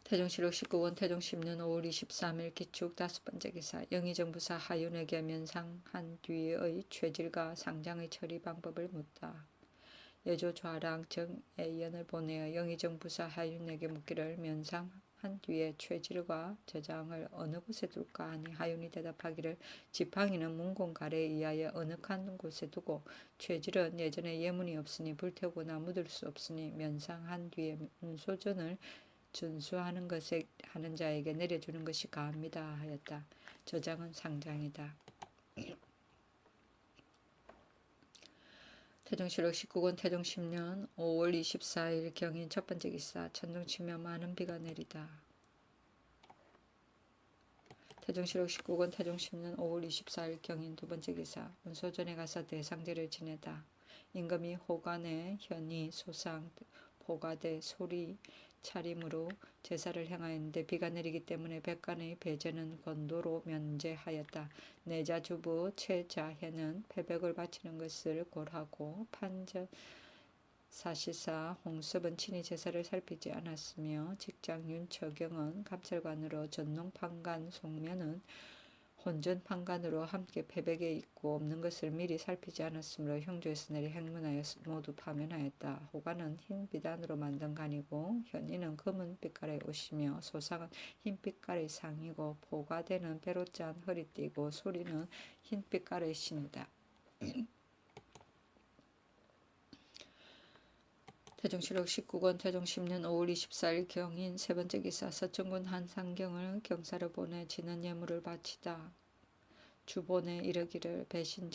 태종실록 19권 태종 10년 5월 23일 기축 다섯 번째 기사 영의정부사 하윤에게 면상한 뒤의 죄질과 상장의 처리 방법을 묻다. 예조 좌랑 정애연을 보내어 영의정부사 하윤에게 묻기를 면상한 한 뒤에 최질과 저장을 어느 곳에 둘까 하니 하윤이 대답하기를 지팡이는 문공갈에 의하여 어느 한 곳에 두고 최질은 예전에 예문이 없으니 불태우거나 묻을 수 없으니 면상한 뒤에 문소전을 준수하는 것에 하는 자에게 내려주는 것이 가합니다 하였다. 저장은 상장이다. 태종실록 19권 태종 10년 5월 24일 경인 첫 번째 기사. 천둥치며 많은 비가 내리다. 태종실록 19권 태종 10년 5월 24일 경인 두 번째 기사. 문소전에 가서 대상제를 지내다. 임금이 호간에 현이 소상 포가대 소리 차림으로 제사를 행하였는데 비가 내리기 때문에 백간의 배제는 건도로 면제하였다. 내자 주부 최자혜는 패백을 바치는 것을 골하고 판전 사시사 홍섭은 친히 제사를 살피지 않았으며 직장 윤처경은 감찰관으로 전농판관 송면은 혼전판관으로 함께 패백에 있고 없는 것을 미리 살피지 않았으므로 형조에서 내리 행문하여 모두 파면하였다. 호관은 흰 비단으로 만든 간이고 현이는 검은 빛깔의 옷이며 소상은 흰 빛깔의 상이고 포가대는 배로 짠 허리띠고 소리는 흰 빛깔의 신이다. 태종실록 19권 태종 10년 5월 24일 경인 세 번째 기사. 서천군 한상경을 경사로 보내 지는 예물을 바치다. 주본에 이르기를 배신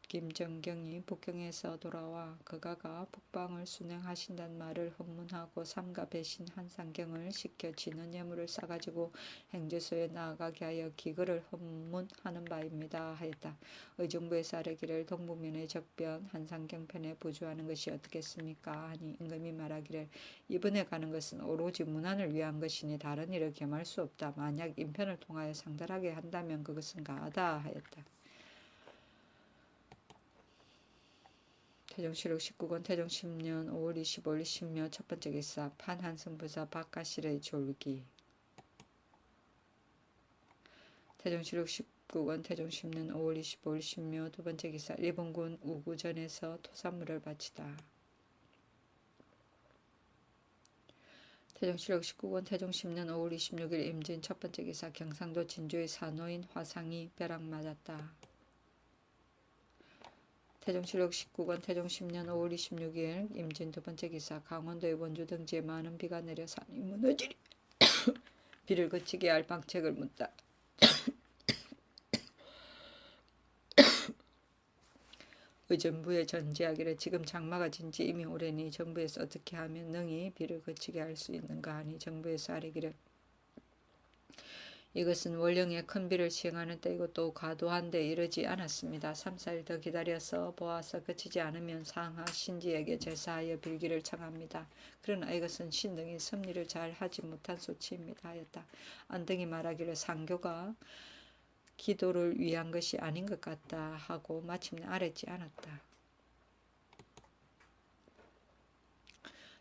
김정경이 북경에서 돌아와 그가가 북방을 순행하신다는 말을 헌문하고 삼가 배신 한상경을 시켜 지는 예물을 싸가지고 행주소에 나아가게 하여 기글을 헌문하는 바입니다 하였다. 의정부에서 아뢰기를 동북면의 적변 한상경편에 부주하는 것이 어떻겠습니까 하니 임금이 말하기를 이번에 가는 것은 오로지 문안을 위한 것이니 다른 일을 겸할 수 없다. 만약 인편을 통하여 상달하게 한다면 그것은 가하다 하였다. 태종실록 19권 태종 10년 5월 25일 신묘 첫 번째 기사. 판한승부사 박가실의 졸기. 태종실록 19권 태종 10년 5월 25일 신묘 두 번째 기사. 일본군 우구전에서 토산물을 바치다. 태종실록 19권 태종 10년 5월 26일 임진 첫 번째 기사. 경상도 진주의 사노인 화상이 벼락 맞았다. 태종실록 19권 태종 10년 5월 26일 임진 두 번째 기사. 강원도의 원주 등지에 많은 비가 내려 산이 무너지리 비를 그치게 할 방책을 묻다. 의정부에 전지하기를 지금 장마가 진 지 이미 오래니 정부에서 어떻게 하면 능히 비를 그치게 할 수 있는가 하니 정부에서 아뢰기를 이것은 월령에 큰 비를 시행하는 때이고 또 과도한 데 이르지 않았습니다. 3, 4일 더 기다려서 보아서 그치지 않으면 상하 신지에게 제사하여 빌기를 청합니다. 그러나 이것은 신등이 섭리를 잘 하지 못한 소치입니다 하였다. 안등이 말하기를 상교가 기도를 위한 것이 아닌 것 같다 하고 마침내 아뢰지 않았다.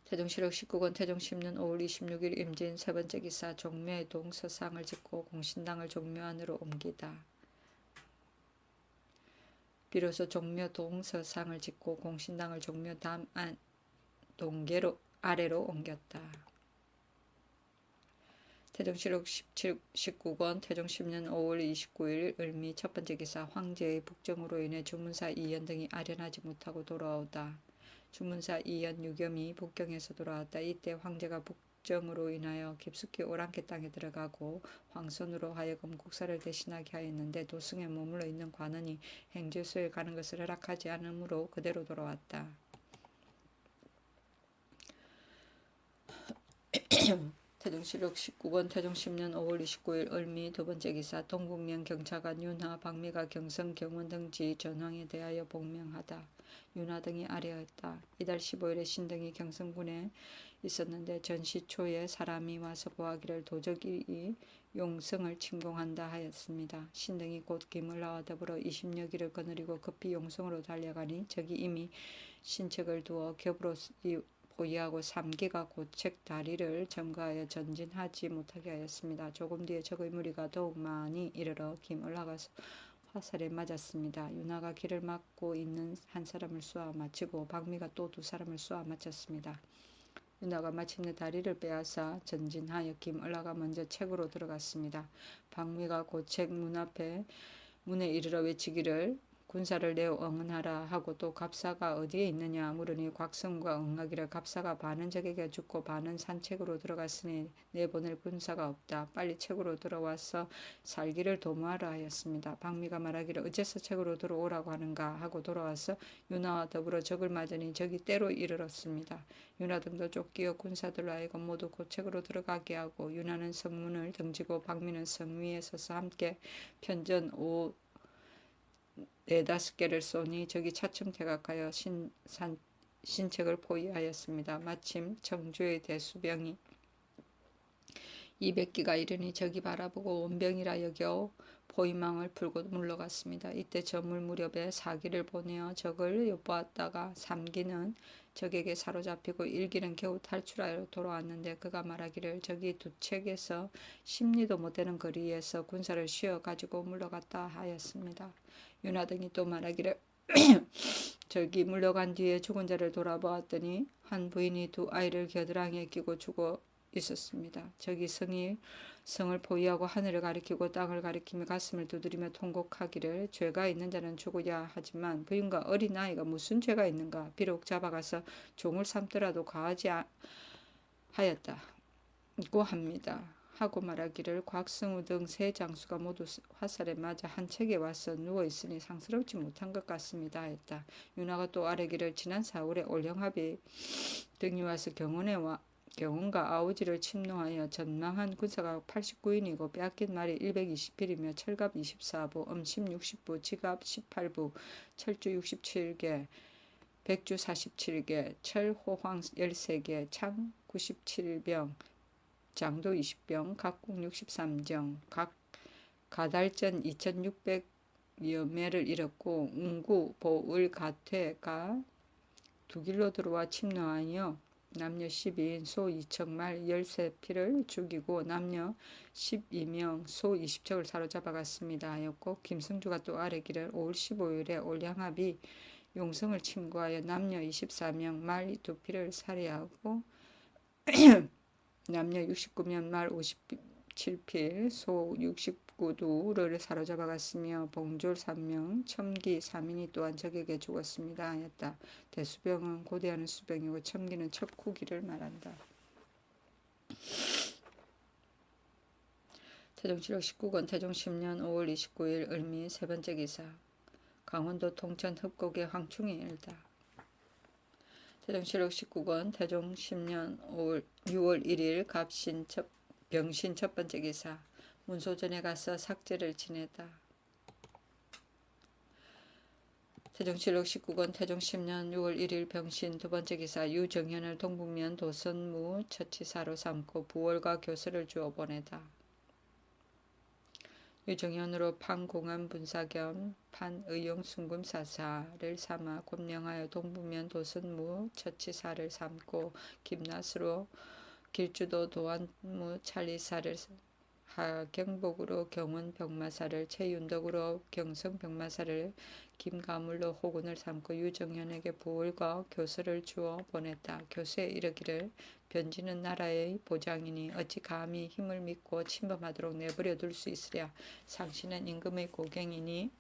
태종실록 19권 태종 10년 5월 26일 임진 세 번째 기사. 종묘의 동서상을 짓고 공신당을 종묘 안으로 옮기다. 비로소 종묘 동서상을 짓고 공신당을 종묘 담안 동계로 아래로 옮겼다. 태종실록 19권 태종 10년 5월 29일 을미 첫 번째 기사. 황제의 북정으로 인해 주문사 이연 등이 아련하지 못하고 돌아오다. 주문사 이연 유겸이 북경에서 돌아왔다. 이때 황제가 북정으로 인하여 깊숙이 오랑캐 땅에 들어가고 황손으로 하여금 국사를 대신하게 하였는데 도승에 머물러 있는 관원이 행주소에 가는 것을 허락하지 않으므로 그대로 돌아왔다. 태종실록 19권 태종 10년 5월 29일 을미 두 번째 기사. 동국면 경차관 윤하 박미가 경성 경원 등지 전황에 대하여 복명하다. 윤하 등이 아뢰었다. 이달 15일에 신등이 경성군에 있었는데 전시 초에 사람이 와서 보하기를 도적이 용성을 침공한다 하였습니다. 신등이 곧 기물라와 더불어 20여 기를 거느리고 급히 용성으로 달려가니 적이 이미 신책을 두어 겹으로 보이하고 3기가 고책 다리를 점거하여 전진하지 못하게 하였습니다. 조금 뒤에 적의 무리가 더욱 많이 이르러 김을라가서 화살에 맞았습니다. 윤하가 길을 막고 있는 한 사람을 쏘아 마치고 박미가 또 두 사람을 쏘아 마쳤습니다. 유나가 마침내 다리를 빼앗아 전진하여 김을라가 먼저 책으로 들어갔습니다. 박미가 곧 책 문 앞에 문에 이르러 외치기를 군사를 내어 응원하라 하고 또 갑사가 어디에 있느냐 물으니 곽성과 응하기를 갑사가 반은 적에게 죽고 반은 산책으로 들어갔으니 내보낼 군사가 없다. 빨리 책으로 들어와서 살기를 도모하라 하였습니다. 박미가 말하기를 어째서 책으로 들어오라고 하는가 하고 돌아와서 유나와 더불어 적을 맞으니 적이 때로 이르렀습니다. 유나 등도 쫓기어 군사들로 하여금 모두 곧 책으로 들어가게 하고 유나는 성문을 등지고 박미는 성 위에 서서 함께 편전 4-5개를 쏘니 적이 차츰 대각하여 신책을 포위하였습니다. 마침 청주의 대수병이 200기가 이르니 적이 바라보고 원병이라 여겨 포위망을 풀고 물러갔습니다. 이때 저물 무렵에 4기를 보내어 적을 엿보았다가 3기는 적에게 사로잡히고 1기는 겨우 탈출하여 돌아왔는데 그가 말하기를 적이 두 책에서 10리도 못되는 거리에서 군사를 쉬어 가지고 물러갔다 하였습니다. 유나 등이 또 말하기를 적이 물러간 뒤에 죽은 자를 돌아보았더니 한 부인이 두 아이를 겨드랑이에 끼고 죽어 있었습니다. 적이 성을 포위하고 하늘을 가리키고 땅을 가리키며 가슴을 두드리며 통곡하기를 죄가 있는 자는 죽어야 하지만 부인과 어린 아이가 무슨 죄가 있는가 비록 잡아가서 종을 삼더라도 과하지 하였다고 합니다. 하고 말하기를 곽승우 등 세 장수가 모두 화살에 맞아 한 책에 와서 누워있으니 상스럽지 못한 것 같습니다 했다. 유나가 또 아뢰기를 지난 4월에 올영합이 등이 와서 경원과 아우지를 침노하여 전망한 군사가 89인이고 빼앗긴 말이 120필이며 철갑 24부, 음심 60부, 지갑 18부, 철주 67개, 백주 47개, 철호황 13개, 창 97병, 장도 20병, 각국 63정, 각 가달전 2600여 매를 잃었고 웅구, 보을, 가퇴가 두 길로 들어와 침노하여 남녀 12인 소 2척 말 13필을 죽이고 남녀 12명 소 20척을 사로잡아갔습니다 하였고 김승주가 또 아뢰기를 5월 15일에 올양합이 용성을 침공하여 남녀 24명 말 2필을 살해하고 남녀 69명 말 57필 소 69두를 사로잡아갔으며 봉졸 3명 첨기 3인이 또한 적에게 죽었습니다 하였다. 대수병은 고대하는 수병이고 첨기는 척후기를 말한다. 태종실록 19권 태종 10년 5월 29일 을미 세 번째 기사 강원도 통천 흡곡의 황충이 일다. 태종실록 19권 태종 10년 6월 1일 병신 첫 번째 기사 문소전에 가서 삭제를 지내다. 태종실록 19권 태종 10년 6월 1일 병신 두 번째 기사 유정현을 동북면 도선무 처치사로 삼고 부월과 교서를 주어 보내다. 유정현으로 판공안 분사 겸 판의용 순금사사를 삼아 곤명하여 동북면 도선무 처치사를 삼고 김낫으로 길주도 도안무 찰리사를 하경복으로 경원 병마사를 최윤덕으로 경성 병마사를 김가물로 호군을 삼고 유정현에게 부월과 교서를 주어 보냈다. 교서에 이르기를 변지는 나라의 보장이니 어찌 감히 힘을 믿고 침범하도록 내버려 둘 수 있으랴. 상신은 임금의 고갱이니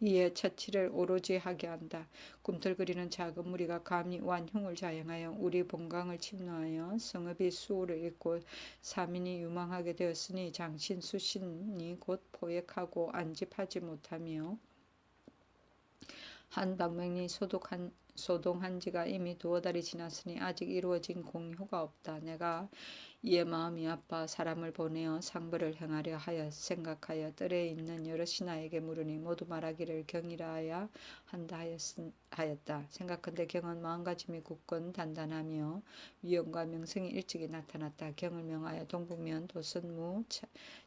이에 처치를 오로지 하게 한다. 꿈틀거리는 작은 무리가 감히 완흉을 자행하여 우리 본강을 침노하여 성읍이 수호를 잃고 사민이 유망하게 되었으니 장신 수신이 곧 포획하고 안집하지 못하며 한 방맹리 소동한 지가 이미 2달이 지났으니 아직 이루어진 공효가 없다. 내가 이에 마음이 아파 사람을 보내어 상벌을 행하려 하여 생각하여 뜰에 있는 여러 신하에게 물으니 모두 말하기를 경이라야 한다 하였다. 생각한데 경은 마음가짐이 굳건 단단하며 위엄과 명성이 일찍이 나타났다. 경을 명하여 동북면 도선무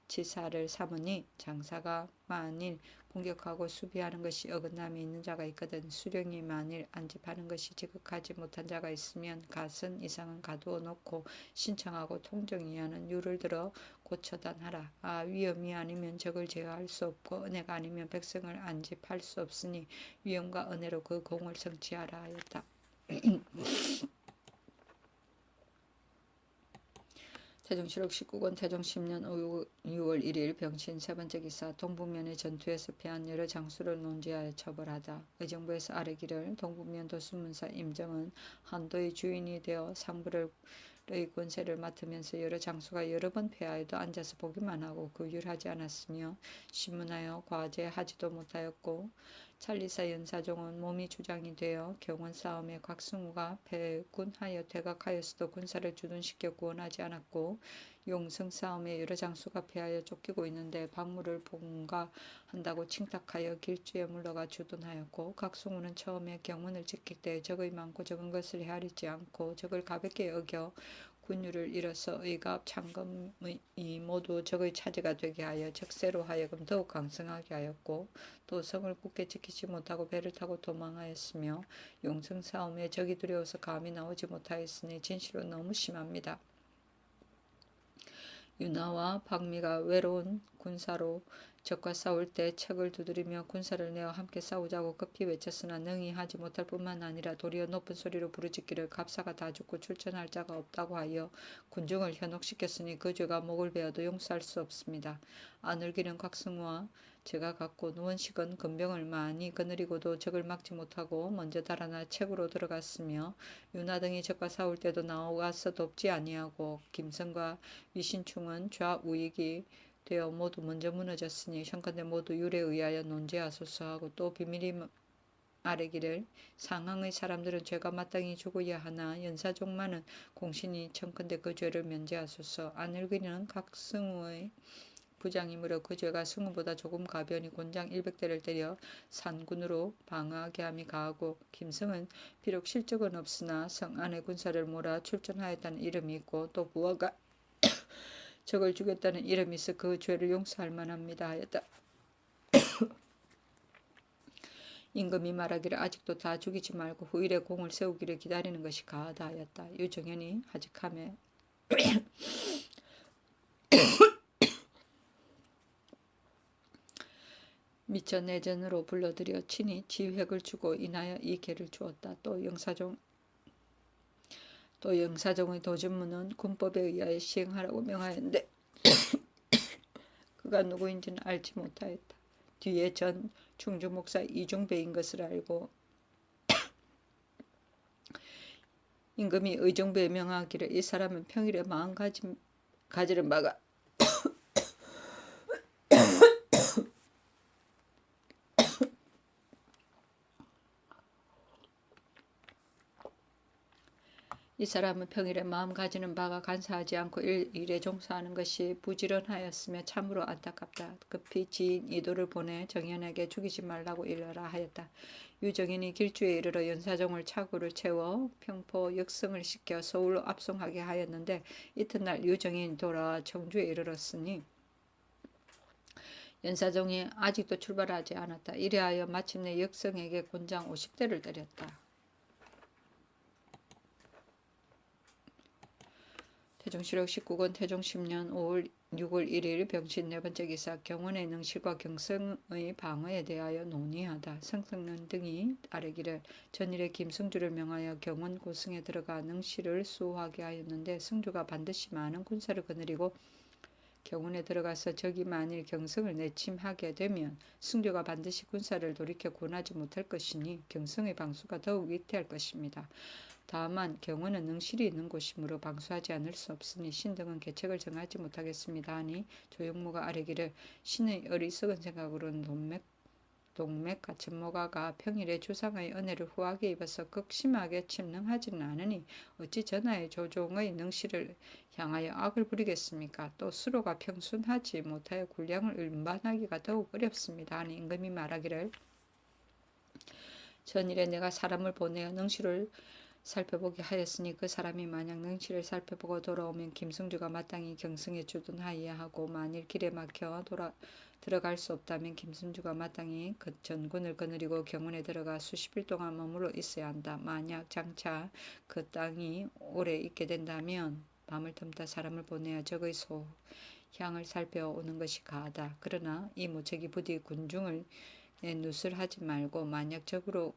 치사를 삼으니 장사가 만일 공격하고 수비하는 것이 어긋남이 있는 자가 있거든 수령이 만일 안집하는 것이 지극하지 못한 자가 있으면 갓은 이상은 가두어 놓고 신청하고 통정이하는 유를 들어 고처단하라. 위엄이 아니면 적을 제어할 수 없고 은혜가 아니면 백성을 안집할 수 없으니 위엄과 은혜로 그 공을 성취하라 하였다. 태종실록 19권 태종 10년 6월 1일 병신 세 번째 기사 동북면의 전투에서 패한 여러 장수를 논지하여 처벌하다. 의정부에서 아뢰기를 동북면 도수문사 임정은 한도의 주인이 되어 상부를 의 권세를 맡으면서 여러 장수가 여러 번 패하여도 앉아서 보기만 하고 구휼하지 않았으며 신문하여 과제하지도 못하였고 찰리사 연사종은 몸이 주장이 되어 경원 싸움에 곽승우가 패군하여 퇴각하였어도 군사를 주둔시켜 구원하지 않았고 용성 싸움에 여러 장수가 패하여 쫓기고 있는데 박무를 봉가한다고 칭탁하여 길주에 물러가 주둔하였고 곽승우는 처음에 경문을 지킬 때 적의 많고 적은 것을 헤아리지 않고 적을 가볍게 여겨 군율을 잃어서 의갑 창검이 모두 적의 차지가 되게 하여 적세로 하여금 더욱 강성하게 하였고 또 성을 굳게 지키지 못하고 배를 타고 도망하였으며 용성 싸움에 적이 두려워서 감히 나오지 못하였으니 진실로 너무 심합니다. 유나와 박미가 외로운 군사로 적과 싸울 때 책을 두드리며 군사를 내어 함께 싸우자고 급히 외쳤으나 능히 하지 못할 뿐만 아니라 도리어 높은 소리로 부르짖기를 갑사가 다 죽고 출전할 자가 없다고 하여 군중을 현혹시켰으니 그 죄가 목을 베어도 용서할 수 없습니다. 아늘기는 곽승우와 제가 갖고 원식은 근병을 많이 거느리고도 적을 막지 못하고 먼저 달아나 책으로 들어갔으며 유나 등이 적과 싸울 때도 나와서 돕지 아니하고 김성과 위신충은 좌우익이 되어 모두 먼저 무너졌으니 형컨대 모두 율에 의하여 논제하소서 하고 또 비밀이 아뢰기를 상항의 사람들은 죄가 마땅히 죽어야 하나 연사종만은 공신이 청컨대 그 죄를 면제하소서. 아늘기는 각승우의 부장이므로 그 죄가 승우보다 조금 가벼니 곤장 100대를 때려 산군으로 방어하게 함이 가하고 김성은 비록 실적은 없으나 성 안에 군사를 몰아 출전하였다는 이름이 있고 또 부하가 적을 죽였다는 이름이 있어 그 죄를 용서할 만합니다 하였다. 임금이 말하기를 아직도 다 죽이지 말고 후일에 공을 세우기를 기다리는 것이 가하다 하였다. 유정현이 하직하며 미처 내전으로 불러들여 친히 지획을 주고 인하여 이 계를 주었다. 또 영사종의 도준무는 군법에 의하여 시행하라고 명하였는데 그가 누구인지는 알지 못하였다. 뒤에 전 충주목사 이중배인 것을 알고 임금이 의정부에 명하기를 이 사람은 평일에 마음가지는 바가 이 사람은 평일에 마음 가지는 바가 간사하지 않고 일에 종사하는 것이 부지런하였으며 참으로 안타깝다. 급히 지인 이도를 보내 정현에게 죽이지 말라고 일러라 하였다. 유정현이 길주에 이르러 연사종을 차고를 채워 평포 역성을 시켜 서울로 압송하게 하였는데 이튿날 유정현이 돌아와 청주에 이르렀으니 연사종이 아직도 출발하지 않았다. 이래하여 마침내 역성에게 곤장 50대를 때렸다. 태종실록 19권 태종 10년 6월 1일 병신 네 번째 기사 경원의 능실과 경성의 방어에 대하여 논의하다. 성승년 등이 아뢰기를 전일에 김승주를 명하여 경원 고성에 들어가 능실을 수호하게 하였는데 승주가 반드시 많은 군사를 거느리고 경원에 들어가서 적이 만일 경성을 내침하게 되면 승주가 반드시 군사를 돌이켜 구원하지 못할 것이니 경성의 방수가 더욱 위태할 것입니다. 다만 경원은 능실이 있는 곳이므로 방수하지 않을 수 없으니 신등은 계책을 정하지 못하겠습니다 하니 조영무가 아뢰기를 신의 어리석은 생각으로는 동맥과 전모가가 평일에 주상의 은혜를 후하게 입어서 극심하게 침능하지는 않으니 어찌 전하의 조종의 능실을 향하여 악을 부리겠습니까? 또 수로가 평순하지 못하여 군량을 운반하기가 더욱 어렵습니다 하니 임금이 말하기를 전일에 내가 사람을 보내어 능실을 살펴보게 하였으니 그 사람이 만약 능실을 살펴보고 돌아오면 김승주가 마땅히 경성에 주둔하여야 하고 만일 길에 막혀 들어갈 수 없다면 김승주가 마땅히 그 전군을 거느리고 경원에 들어가 수십일 동안 머물러 있어야 한다. 만약 장차 그 땅이 오래 있게 된다면 밤을 틈타 사람을 보내어 적의 소향을 살펴오는 것이 가하다. 그러나 이 모책이 부디 군중을 누설하지 말고 만약 적으로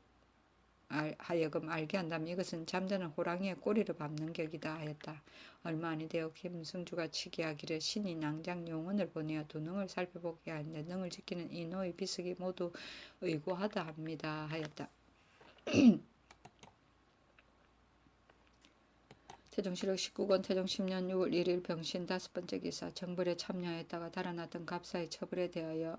하여금 알게 한다면 이것은 잠자는 호랑이의 꼬리를 밟는 격이다 하였다. 얼마 안이 되어 김승주가 치기하기를 신이 낭장 용언을 보내어 두 능을 살펴보게 하는데 능을 지키는 인호의 비석이 모두 의고하다 합니다 하였다. 태종실록 19권 태종 10년 6월 1일 병신 5번째 기사 정벌에 참여했다가 달아났던 갑사의 처벌에 대하여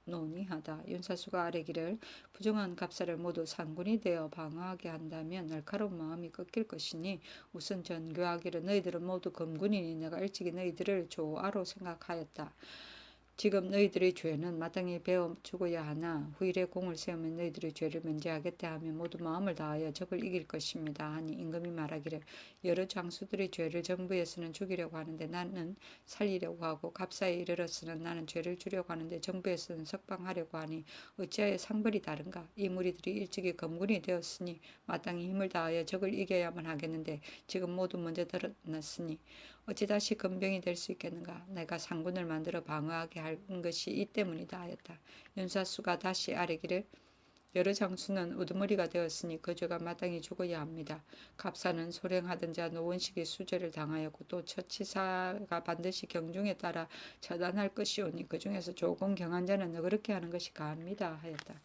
논의하다. 윤사수가 아뢰기를 부정한 갑사를 모두 상군이 되어 방어하게 한다면 날카로운 마음이 꺾일 것이니 우선 전교하기를 너희들은 모두 검군이니 내가 일찍이 너희들을 조아로 생각하였다. 지금 너희들의 죄는 마땅히 배워 죽어야 하나 후일에 공을 세우면 너희들의 죄를 면제하겠다 하며 모두 마음을 다하여 적을 이길 것입니다. 하니 임금이 말하기를 여러 장수들의 죄를 정부에서는 죽이려고 하는데 나는 살리려고 하고 갑사에 이르렀으나 나는 죄를 주려고 하는데 정부에서는 석방하려고 하니 어찌하여 상벌이 다른가? 이 무리들이 일찍이 검군이 되었으니 마땅히 힘을 다하여 적을 이겨야만 하겠는데 지금 모두 먼저 드러났으니 어찌 다시 건병이 될 수 있겠는가? 내가 상군을 만들어 방어하게 한 것이 이 때문이다 하였다. 윤사수가 다시 아뢰기를 여러 장수는 우두머리가 되었으니 그 죄가 마땅히 죽어야 합니다. 갑사는 소령하던 자 노원식이 수죄를 당하였고 또 처치사가 반드시 경중에 따라 처단할 것이오니 그 중에서 조금 경한 자는 너그럽게 하는 것이 가합니다 하였다.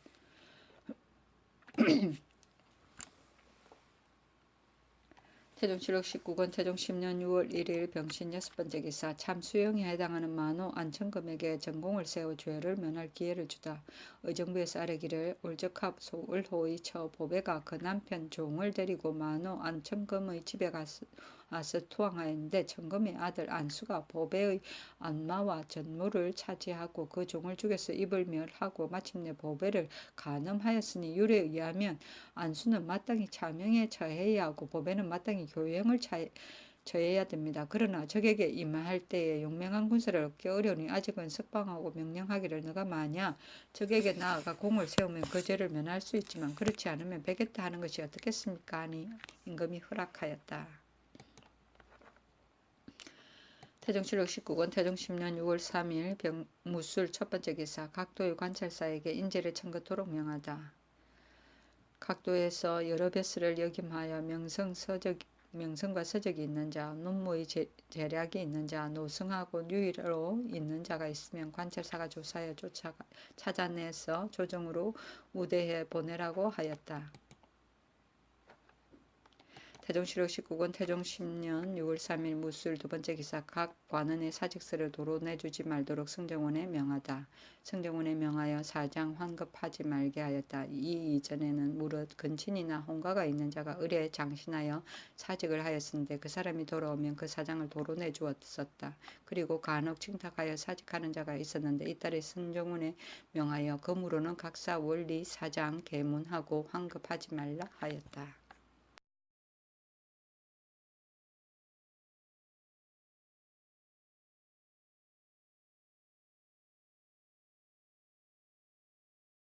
태종실록 19권 태종 10년 6월 1일 병신 6번째 기사 참수형에 해당하는 만호 안천금에게 전공을 세워 죄를 면할 기회를 주다. 의정부에서 아뢰기를 올적합 소을호의 처 보배가 그 남편 종을 데리고 만호 안천금의 집에 가서 투항하였는데 천금의 아들 안수가 보배의 안마와 전무를 차지하고 그 종을 죽여서 입을 멸하고 마침내 보배를 간음하였으니 율에 의하면 안수는 마땅히 차명에 처해야 하고 보배는 마땅히 교형을 처해야 됩니다. 그러나 적에게 임할 때에 용맹한 군사를 얻기 어려우니 아직은 석방하고 명령하기를 너가 마냐 적에게 나아가 공을 세우면 그 죄를 면할 수 있지만 그렇지 않으면 베겠다 하는 것이 어떻겠습니까? 하니 임금이 허락하였다. 태종실록 19권 태종 10년 6월 3일 무술 첫번째 기사 각도의 관찰사에게 인재를 청긋토록 명하다. 각도에서 여러 벼슬을 역임하여 명성과 서적이 있는 자, 논무의 재략이 있는 자, 노승하고 유의로 있는 자가 있으면 관찰사가 조사하여 찾아내서 조정으로 우대해 보내라고 하였다. 태종실록 19권 태종 10년 6월 3일 무술 두번째 기사 각 관원의 사직서를 도로 내주지 말도록 승정원에 명하다. 승정원에 명하여 사장 환급하지 말게 하였다. 이 이전에는 무릇 근친이나 혼가가 있는 자가 을에 장신하여 사직을 하였는데 그 사람이 돌아오면 그 사장을 도로 내주었었다. 그리고 간혹 칭탁하여 사직하는 자가 있었는데 이따리 승정원에 명하여 그 무로는 각사 원리 사장 계문하고 환급하지 말라 하였다.